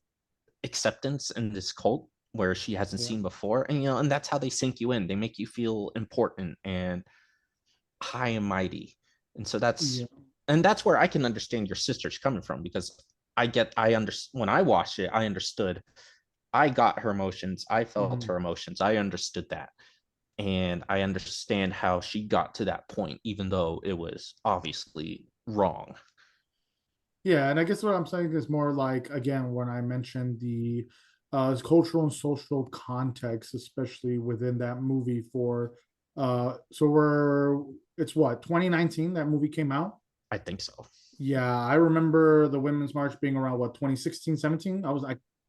acceptance in this cult where she hasn't Yeah. seen before, and that's how they sink you in. They make you feel important and high and mighty. And so Yeah. that's where I can understand your sister's coming from, because I understand. When I watched it, I understood. I got her emotions. I felt her emotions. I understood that, and I understand how she got to that point, even though it was obviously wrong. Yeah, and I guess what I'm saying is more like, again, when I mentioned the cultural and social context, especially within that movie for it's what, 2019 that movie came out? I think so. Yeah, I remember the Women's March being around what, 2016, 17?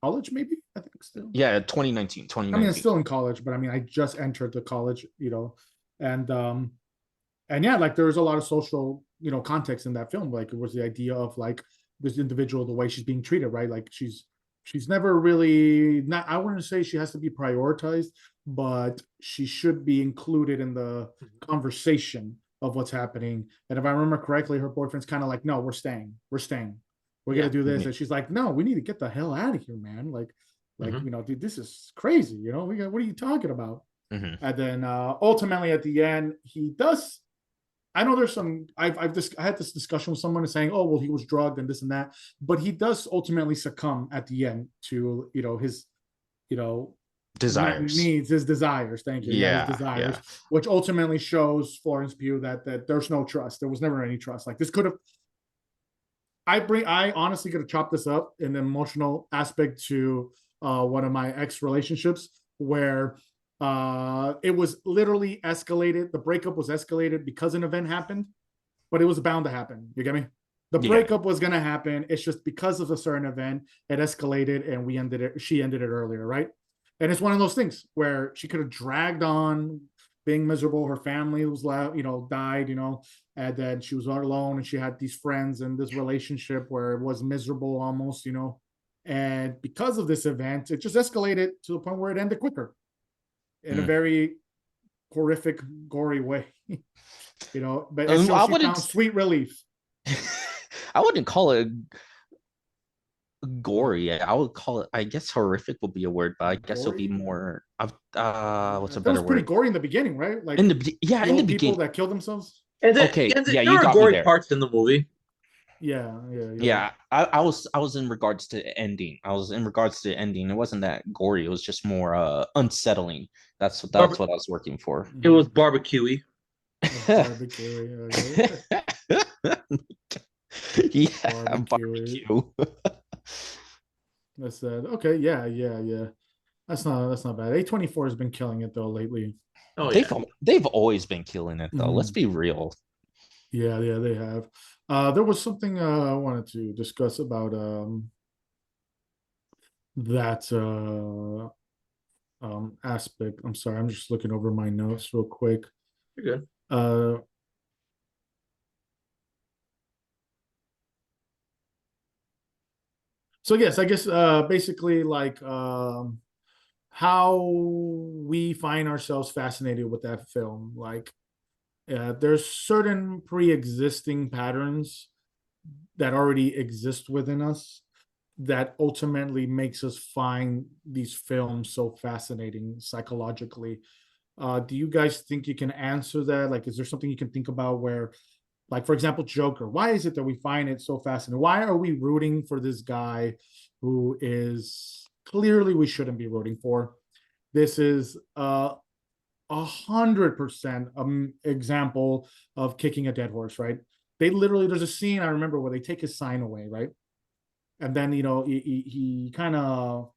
college, maybe, I think still. Yeah, 2019, I 2019. mean, it's still in college, but I mean, I just entered the college, and yeah, like there was a lot of social, context in that film. Like it was the idea of like this individual, the way she's being treated, right? Like she's never really not. I wouldn't say she has to be prioritized, but she should be included in the conversation of what's happening. And if I remember correctly, her boyfriend's kind of like, "No, we're staying, we're Yeah. gonna do this," Mhm. and she's like, "No, we need to get the hell out of here, man. Like, Mhm. dude, this is crazy. What are you talking about?" Mhm. And then ultimately at the end, he does. I know there's some. I had this discussion with someone saying, "Oh, well, he was drugged and this and that," but he does ultimately succumb at the end to his you know Desires. needs, his desires. Thank you. Yeah, his Yeah, desires, yeah. which ultimately shows Florence Pugh that there's no trust. There was never any trust. Like this could have. I honestly could have chopped this up in an emotional aspect to one of my ex relationships where it was literally escalated. The breakup was escalated because an event happened, but it was bound to happen. You get me? The You got it. breakup was gonna happen. It's just because of a certain event, it escalated, and we ended it. She ended it earlier, right? And it's one of those things where she could have dragged on being miserable. Her family was, died, and then she was all alone, and she had these friends and this relationship where it was miserable almost, And because of this event, it just escalated to the point where it ended quicker in a Mm. very horrific, gory way. But it shows I she found sweet relief. I wouldn't call it gory. I would call it, I guess horrific would be a word, but I guess it'll be Gory. more what's a That was better pretty word? gory in the beginning, right? Like In the yeah, in the killed people beginning. that killed themselves. Okay, yeah, There you are got me gory there. parts in the movie. Yeah, yeah, yeah. Yeah, I was in regards to the ending. I was in regards to the ending. It wasn't that gory. It was just more unsettling. That's Barbe- what I was working for. it was barbecuey. Barbecue. Yeah, Barbecue. barbecue. That's that. Okay, yeah. That's not bad. A24 has been killing it though lately. Oh yeah. They've always been killing it though. Let's Mhm. be real. Yeah, they have. There was something I wanted to discuss about that aspect. I'm sorry, I'm just looking over my notes real quick. You're good. Uh so yes, I guess basically like how we find ourselves fascinated with that film. Like there's certain pre-existing patterns that already exist within us that ultimately makes us find these films so fascinating psychologically. Do you guys think you can answer that? Like, is there something you can think about where, like, for example, Joker? Why is it that we find it so fascinating? Why are we rooting for this guy who is clearly we shouldn't be rooting for? This is 100% example of kicking a dead horse, right? They literally, there's a scene I remember where they take his sign away, right? And then he kind of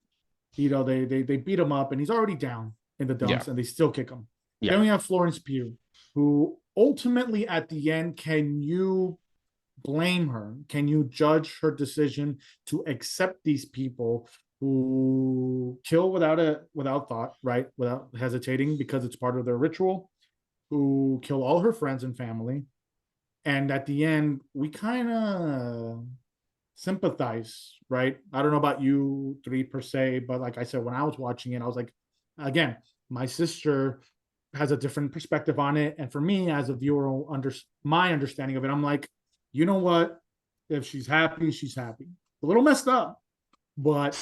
they beat him up and he's already down in the Yeah, dumps and they still kick him. yeah. Then we have Florence Pugh, who ultimately at the end, can you blame her? Can you judge her decision to accept these people who kill without thought, right? Without hesitating because it's part of their ritual, who kill all her friends and family. And at the end, we kind of sympathize, right? I don't know about you three per se, but like I said, when I was watching it, I was like, again, my sister has a different perspective on it. And for me, as a viewer, my understanding of it, I'm like, you know what? If she's happy, she's happy. A little messed up, but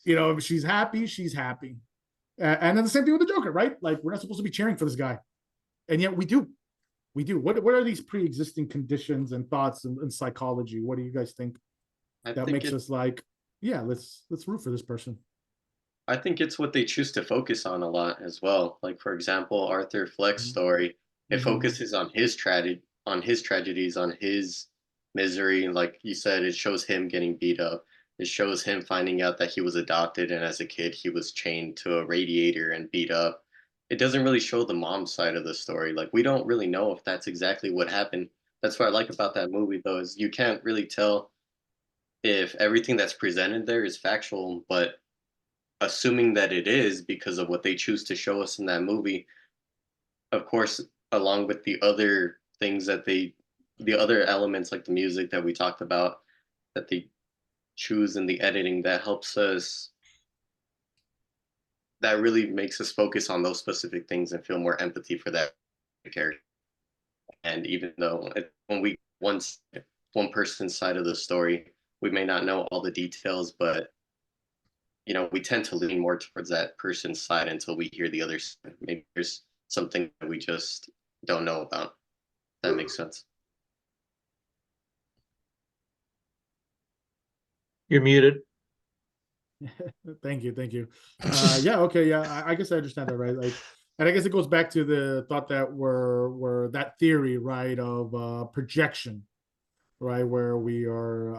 if she's happy, she's happy. And then the same thing with the Joker, right? Like we're not supposed to be cheering for this guy, and yet we do. We do. What are these pre-existing conditions and thoughts and psychology? What do you guys think I that think makes us like, yeah, let's root for this person? I think it's what they choose to focus on a lot as well. Like for example, Arthur Fleck's story, it Mm-hmm. focuses on his tragedies, on his misery. Like you said, it shows him getting beat up. It shows him finding out that he was adopted and as a kid he was chained to a radiator and beat up. It doesn't really show the mom side of the story. Like we don't really know if that's exactly what happened. That's what I like about that movie though, is you can't really tell if everything that's presented there is factual, but assuming that it is because of what they choose to show us in that movie, of course, along with the other things that the other elements like the music that we talked about, that they choose in the editing, that helps us, that really makes us focus on those specific things and feel more empathy for that character. And even though when we once one person's side of the story, we may not know all the details, but we tend to lean more towards that person's side until we hear the other side. Maybe there's something that we just don't know about. That makes sense. You're muted. Thank you, thank you. Yeah, okay, yeah, I guess I understand that, right? Like, and I guess it goes back to the thought that we're that theory, right, of projection, right, where we are.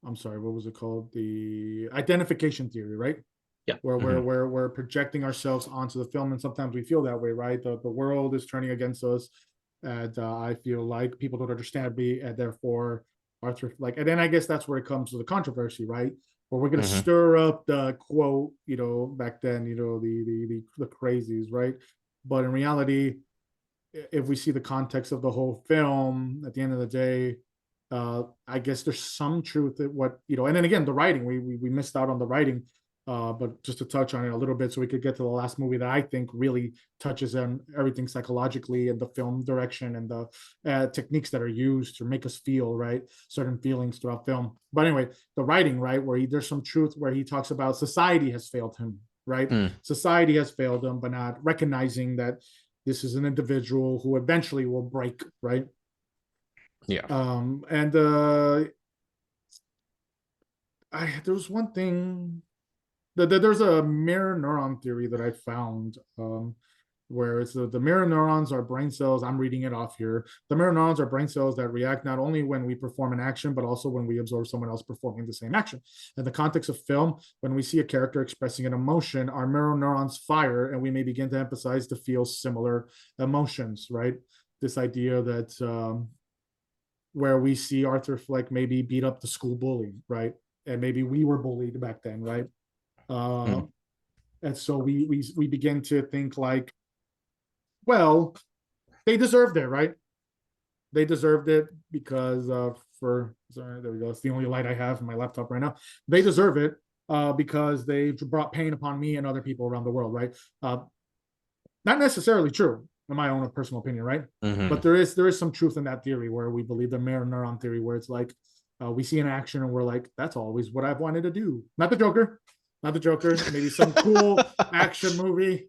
I'm sorry, what was it called? The identification theory, right? Yeah. Where we're projecting ourselves onto the film, and sometimes we feel that way, right? The world is turning against us, and I feel like people don't understand me, and therefore Arthur, like, and then I guess that's where it comes to the controversy, right? Where we're going to stir up the quote, back then, the crazies, right? But in reality, if we see the context of the whole film, at the end of the day, I guess there's some truth that what, and then again, the writing, we missed out on the writing, but just to touch on it a little bit so we could get to the last movie that I think really touches on everything psychologically and the film direction and the techniques that are used to make us feel, right, certain feelings throughout film. But anyway, the writing, right, where there's some truth where he talks about society has failed him, right? Society has failed him, but not recognizing that this is an individual who eventually will break, right? Yeah. And there was one thing that there's a mirror neuron theory that I found, where it's the mirror neurons are brain cells. I'm reading it off here. The mirror neurons are brain cells that react not only when we perform an action, but also when we observe someone else performing the same action. In the context of film, when we see a character expressing an emotion, our mirror neurons fire and we may begin to emphasize to feel similar emotions, right? This idea that where we see Arthur Fleck maybe beat up the school bully, right? And maybe we were bullied back then, right? And so we begin to think like, well, they deserved it, right? They deserved it because sorry, there we go. It's the only light I have in my laptop right now. They deserve it because they brought pain upon me and other people around the world, right? Not necessarily true, in my own personal opinion, right? But there is some truth in that theory where we believe the mirror neuron theory, where it's like we see an action and we're like, that's always what I've wanted to do. Not the Joker, maybe some cool action movie,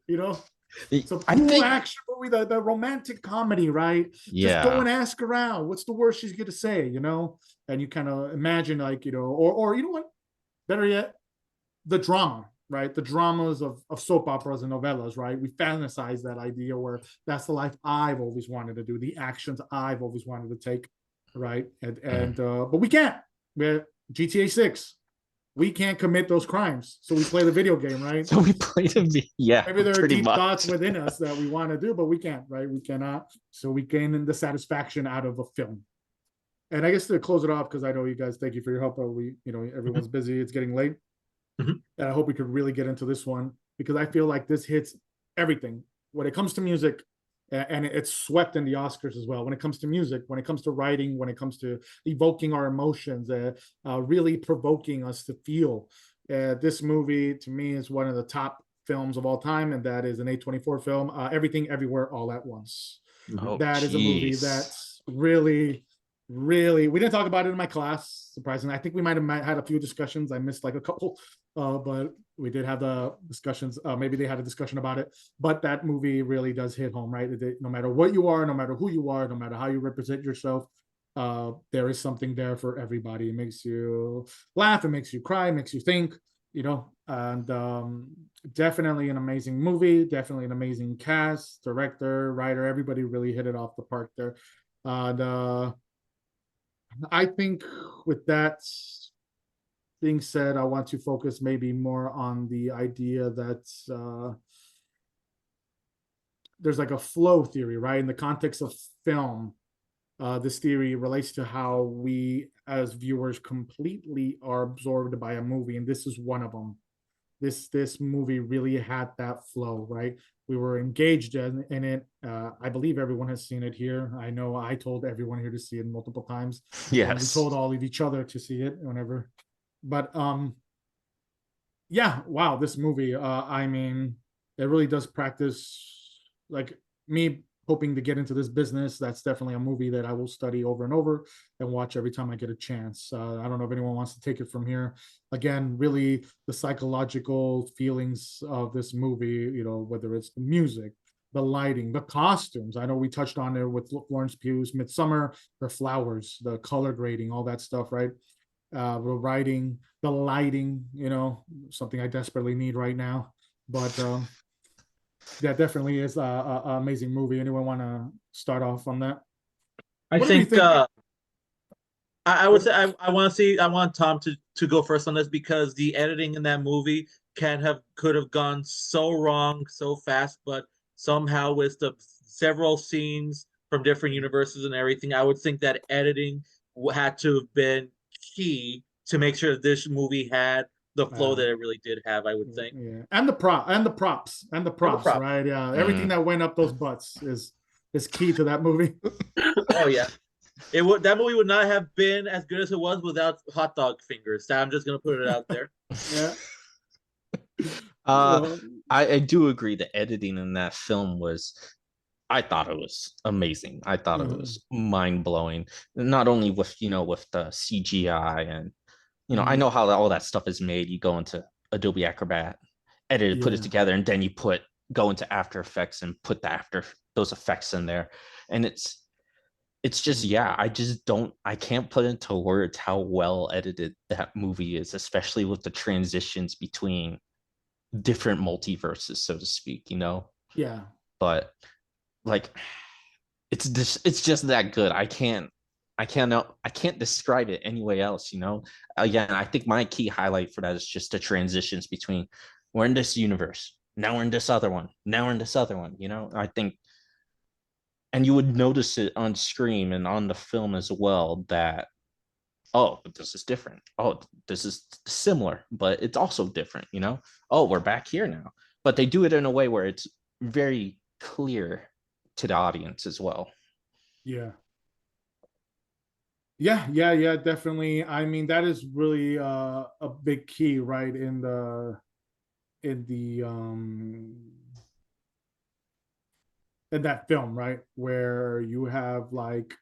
some cool action movie, the romantic comedy, right? Yeah. Just go and ask around. What's the worst she's gonna say, And you kind of imagine like, or you know what? Better yet, the drama, right? The dramas of soap operas and novellas, right? We fantasize that idea where that's the life I've always wanted to do, the actions I've always wanted to take, right? And but we can't. We're GTA 6. We can't commit those crimes, so we play the video game, right? So we play yeah. Maybe there are deep thoughts within us that we want to do, but we can't, right? We cannot. So we gain the satisfaction out of a film. And I guess to close it off, because I know you guys, thank you for your help, but everyone's busy. It's getting late. And I hope we could really get into this one because I feel like this hits everything when it comes to music, and it's swept in the Oscars as well. When it comes to music, when it comes to writing, when it comes to evoking our emotions, really provoking us to feel. This movie to me is one of the top films of all time, and that is an A24 film, Everything Everywhere All at Once. That is a movie that's really we didn't talk about it in my class, surprisingly. I think we might have had a few discussions. I missed like a couple, but we did have the discussions. Maybe they had a discussion about it, but that movie really does hit home, right? No matter what you are, no matter who you are, no matter how you represent yourself, there is something there for everybody. It makes you laugh, it makes you cry, it makes you think, and definitely an amazing movie, definitely an amazing cast, director, writer, everybody really hit it off the park there. And I think with that being said, I want to focus maybe more on the idea that there's like a flow theory, right? In the context of film, this theory relates to how we as viewers completely are absorbed by a movie, and this is one of them. This movie really had that flow, right? We were engaged in it. I believe everyone has seen it here. I know I told everyone here to see it multiple times. And we Yes. told all of each other to see it whenever. But yeah, wow, this movie. I mean, it really does practice, like me hoping to get into this business. That's definitely a movie that I will study over and over and watch every time I get a chance. I don't know if anyone wants to take it from here. Again, really the psychological feelings of this movie, you know, whether it's the music, the lighting, the costumes. I know we touched on it with Florence Pugh's Midsummer, her flowers, the color grading, all that stuff, right? The writing, the lighting, you know, something I desperately need right now. But yeah, definitely is a amazing movie. Anyone want to start off on that? I What do we think think? I would say I want to see I want Tom to go first on this because the editing in that movie could have gone so wrong so fast, but somehow with the several scenes from different universes and everything, I would think that editing had to have been key to make sure this movie had the flow that it really did have. I would think. Yeah, and the props, right? Yeah, everything that went up those butts is key to that movie. Oh yeah. That movie would not have been as good as it was without hot dog fingers. I'm just gonna put it out there. Yeah. I do agree the editing in that film was, I thought it was amazing. I thought it was mind blowing. Not only with, you know, with the CGI and, you know, I know how all that stuff is made. You go into Adobe Acrobat, edit it, put it together, and then you go into After Effects and put those effects in there. And it's just, yeah, I can't put into words how well edited that movie is, especially with the transitions between different multiverses, so to speak, you know? Yeah. But like, it's just that good. I can't describe it any way else, you know? Again, I think my key highlight for that is just the transitions between, we're in this universe, now we're in this other one, now we're in this other one, you know? I think, and you would notice it on screen and on the film as well, that, oh, this is different. Oh, this is similar, but it's also different, you know? Oh, we're back here now. But they do it in a way where it's very clear to the audience as well. Yeah. Yeah, definitely. I mean, that is really a big key, right? In the in that film, right? Where you have like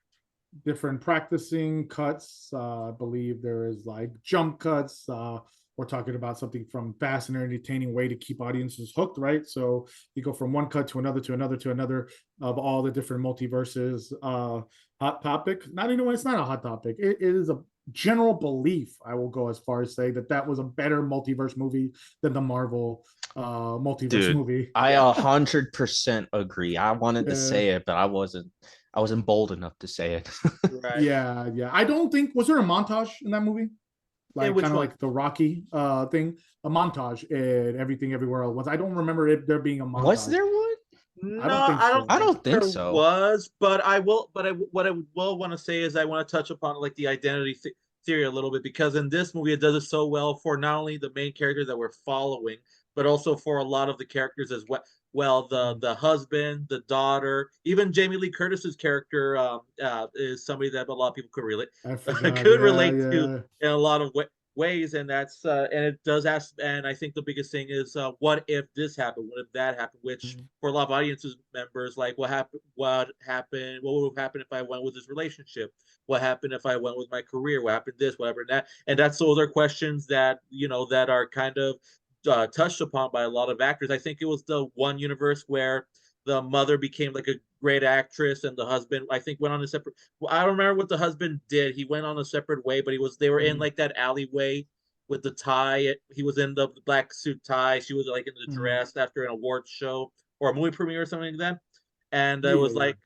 different practicing cuts. I believe there is like jump cuts. We're talking about something from fast and entertaining way to keep audiences hooked, right? So you go from one cut to another to another to another of all the different multiverses. Hot topic. Not even when it's not a hot topic. It is a general belief. I will go as far as say that was a better multiverse movie than the Marvel multiverse movie. I 100% agree. I wanted to say it, but I wasn't bold enough to say it. Right. Yeah. I don't think, was there a montage in that movie? Like kind of like the Rocky thing, a montage in Everything Everywhere All at Once. I don't remember there being a montage. Was there one? No, I don't think so. Was, but what I will want to say is I want to touch upon like the identity theory a little bit, because in this movie it does it so well for not only the main character that we're following, but also for a lot of the characters as well. Well, the husband, the daughter, even Jamie Lee Curtis's character is somebody that a lot of people could relate to in a lot of ways, and that's and it does ask. And I think the biggest thing is, what if this happened? What if that happened? Which for a lot of audiences members, like what happened? What would have happened if I went with this relationship? What happened if I went with my career? What happened this? What happened that? And those are questions that that are kind of touched upon by a lot of actors. I think it was the one universe where the mother became like a great actress and the husband, I think, went on a separate. Well, I don't remember what the husband did. He went on a separate way, but they were in like that alleyway with the tie. He was in the black suit tie. She was like in the dress after an awards show or a movie premiere or something like that. And it was like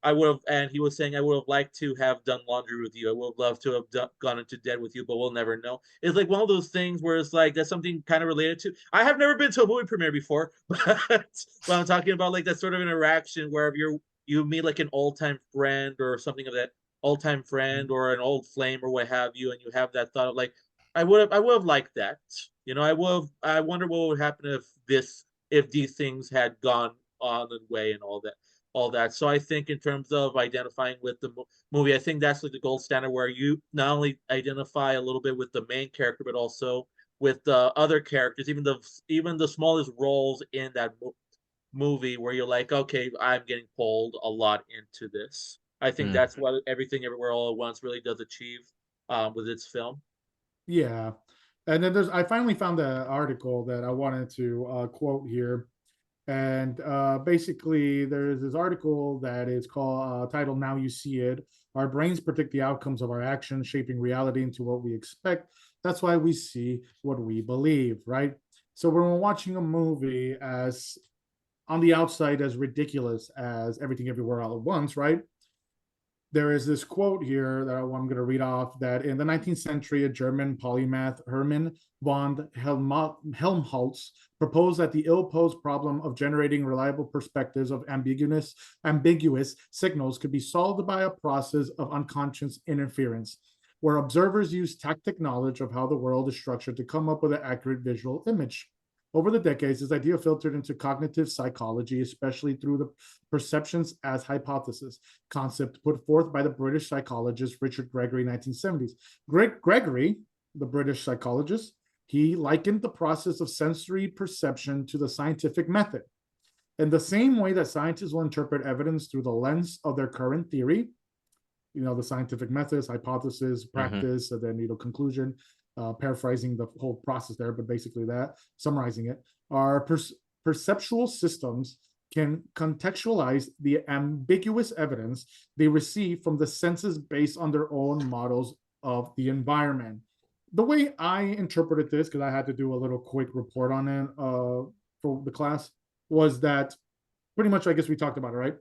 I would have, and he was saying, I would have liked to have done laundry with you. I would have loved to have gone into debt with you, but we'll never know. It's like one of those things where it's like, that's something kind of related to. I have never been to a movie premiere before, but I'm talking about like that sort of interaction where you meet like an old time friend or something of all-time friend or an old flame or what have you, and you have that thought of like, I would have liked that. I wonder what would happen if these things had gone on the way and all that. So I think in terms of identifying with the movie, I think that's like the gold standard where you not only identify a little bit with the main character, but also with the other characters, even the smallest roles in that movie, where you're like, okay, I'm getting pulled a lot into this. I think that's what Everything Everywhere All at Once really does achieve with its film. Yeah. And then I finally found an article that I wanted to quote here. And basically, there's this article that is called titled "Now You See It." Our brains predict the outcomes of our actions, shaping reality into what we expect. That's why we see what we believe, right? So when we're watching a movie, as on the outside as ridiculous as Everything Everywhere All at Once, right? There is this quote here that I'm going to read off, that in the 19th century, a German polymath, Hermann von Helmholtz, proposed that the ill-posed problem of generating reliable perspectives of ambiguous signals could be solved by a process of unconscious interference, where observers use tactic knowledge of how the world is structured to come up with an accurate visual image. Over the decades, this idea filtered into cognitive psychology, especially through the perceptions as hypothesis concept put forth by the British psychologist Richard Gregory in the 1970s. Gregory, the British psychologist, he likened the process of sensory perception to the scientific method. In the same way that scientists will interpret evidence through the lens of their current theory, the scientific methods, hypothesis, practice, and then, conclusion, paraphrasing the whole process there, but basically that, summarizing it, our perceptual systems can contextualize the ambiguous evidence they receive from the senses based on their own models of the environment. The way I interpreted this, because I had to do a little quick report on it for the class, was that pretty much, I guess we talked about it, right?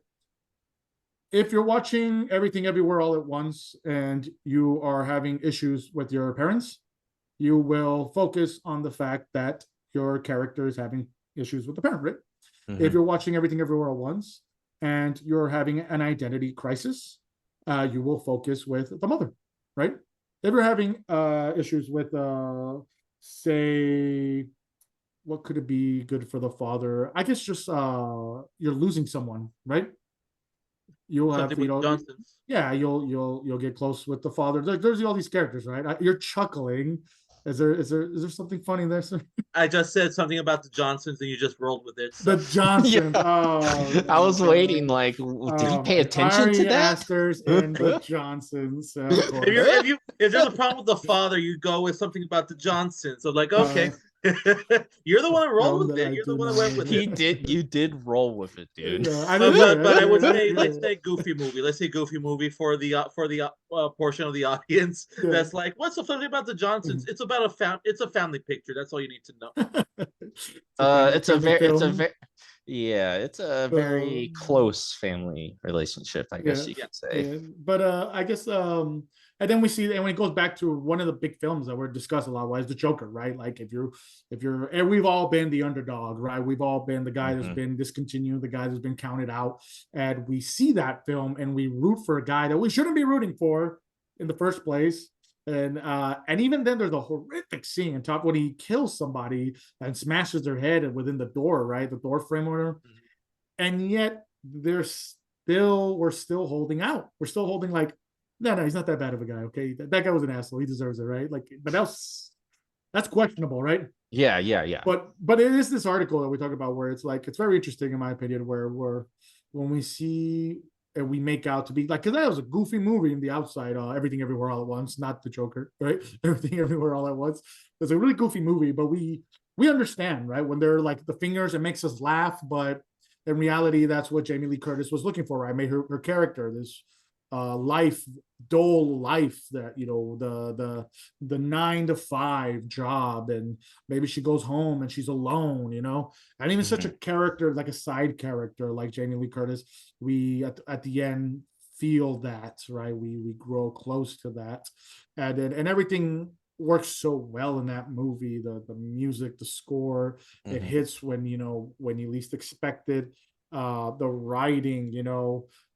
If you're watching Everything Everywhere All at Once and you are having issues with your parents, you will focus on the fact that your character is having issues with the parent, right? If you're watching Everything Everywhere at Once and you're having an identity crisis, you will focus with the mother, right? If you're having issues with, say, what could it be good for the father? I guess just you're losing someone, right? You'll have, yeah, you'll get close with the father. There's all these characters, right? You're chuckling. Is there something funny there, sir? I just said something about the Johnsons and you just rolled with it. So. The Johnsons. Yeah. Oh, I was waiting. Like, did he pay attention to that? Asters and the Johnsons. If there's a problem with the father, you go with something about the Johnsons. So like, okay. You're the one that rolled with it. You're the one that went with it. You did roll with it, dude. Yeah, but I would say, let's say Goofy movie. Let's say Goofy movie for the portion of the audience that's like, what's so funny about the Johnsons? It's about it's a family picture. That's all you need to know. It's a very close family relationship, I guess you could say. Yeah. But I guess and then we see, and when it goes back to one of the big films that we're discussing a lot, is the Joker, right? Like if you're, and we've all been the underdog, right? We've all been the guy that's been discontinued, the guy that's been counted out, and we see that film and we root for a guy that we shouldn't be rooting for in the first place. And even then, there's a horrific scene on top when he kills somebody and smashes their head within the door, right? The door frame or whatever. And yet we're still holding out. We're still holding like, no, he's not that bad of a guy. Okay, that guy was an asshole. He deserves it, right? Like, but that's questionable, right? Yeah. But it is this article that we talk about where it's like, it's very interesting in my opinion, where when we see and we make out to be like, because that was a goofy movie in the outside, Everything Everywhere All at Once, not the Joker, right? Everything Everywhere All at Once. It's a really goofy movie, but we understand, right? When they're like the fingers, it makes us laugh, but in reality, that's what Jamie Lee Curtis was looking for, right? Made her character this dull life that, the 9-to-5 job, and maybe she goes home and she's alone, and even such a character, like a side character like Jamie Lee Curtis, we at the end feel that, right? We grow close to that, and everything works so well in that movie. The music, the score, it hits when you least expect it. The writing,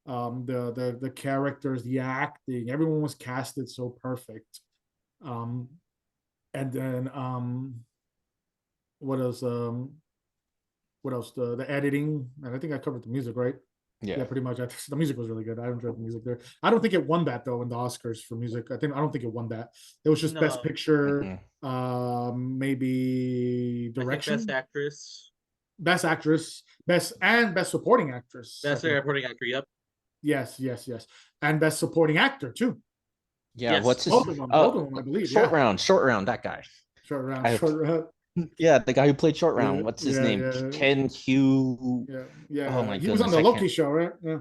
The characters, the acting, everyone was casted so perfect. And then what else? What else? The editing, and I think I covered the music, right? Yeah. Pretty much. The music was really good. I enjoyed the music there. I don't think it won that though in the Oscars for music. I don't think it won that. It was just Best No. Picture, maybe I think direction, Best Actress, Best Actress, Best Supporting Actress. Best Supporting Actor. Yep. Yes, and Best Supporting Actor too. Yeah. Yes. What's his? Both of them, I believe. Short round. That guy. Short round, I- short round. Yeah, the guy who played Short Yeah, Round. What's his yeah, name? yeah. Ken Hugh. Yeah. Oh my He was on goodness, the I Loki can't. show, right? Yeah.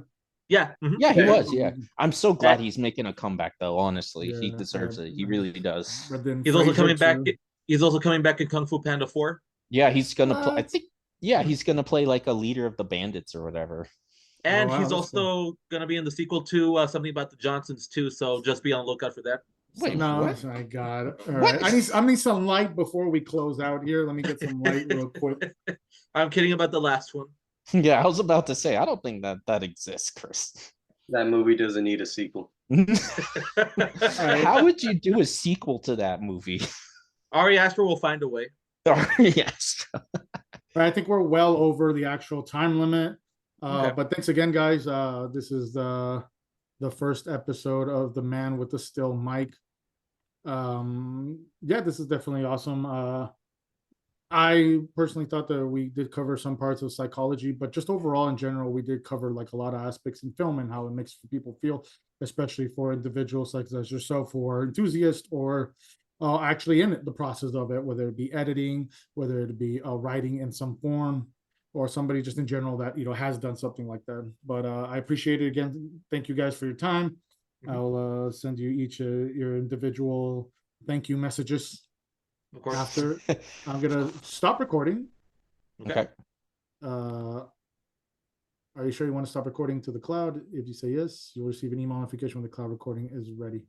Yeah. Yeah, he Yeah. was. Yeah, I'm so glad That- he's making a comeback, though. Honestly, he Yeah, deserves it. He yeah. really does. But then He's also Frasier coming back. too. He's also coming back in Kung Fu Panda 4. Yeah, he's gonna play. I What? think. Yeah, he's gonna play like a leader of the bandits or whatever. And wow, he's that's cool. also gonna be in the sequel to something about the Johnsons too. So just be on the lookout for that. Wait, No, what? my God. All What? right. I need some light before we close out here. Let me get some light real quick. I'm kidding about the last one. Yeah, I was about to say. I don't think that exists, Chris. That movie doesn't need a sequel. How would you do a sequel to that movie? Ari Aster will find a way. Yes. But I think we're well over the actual time limit. Okay. But thanks again, guys. This is the first episode of The Man with the Still Mic. Yeah, this is definitely awesome. I personally thought that we did cover some parts of psychology, but just overall in general, we did cover like a lot of aspects in film and how it makes people feel, especially for individuals like as yourself, or enthusiasts, or actually in the process of it, whether it be editing, whether it be writing in some form, or somebody just in general that has done something like that. But I appreciate it again. Thank you guys for your time. I'll send you each your individual thank you messages. Of course. After I'm gonna stop recording. Okay. Are you sure you want to stop recording to the cloud? If you say yes, you'll receive an email notification when the cloud recording is ready.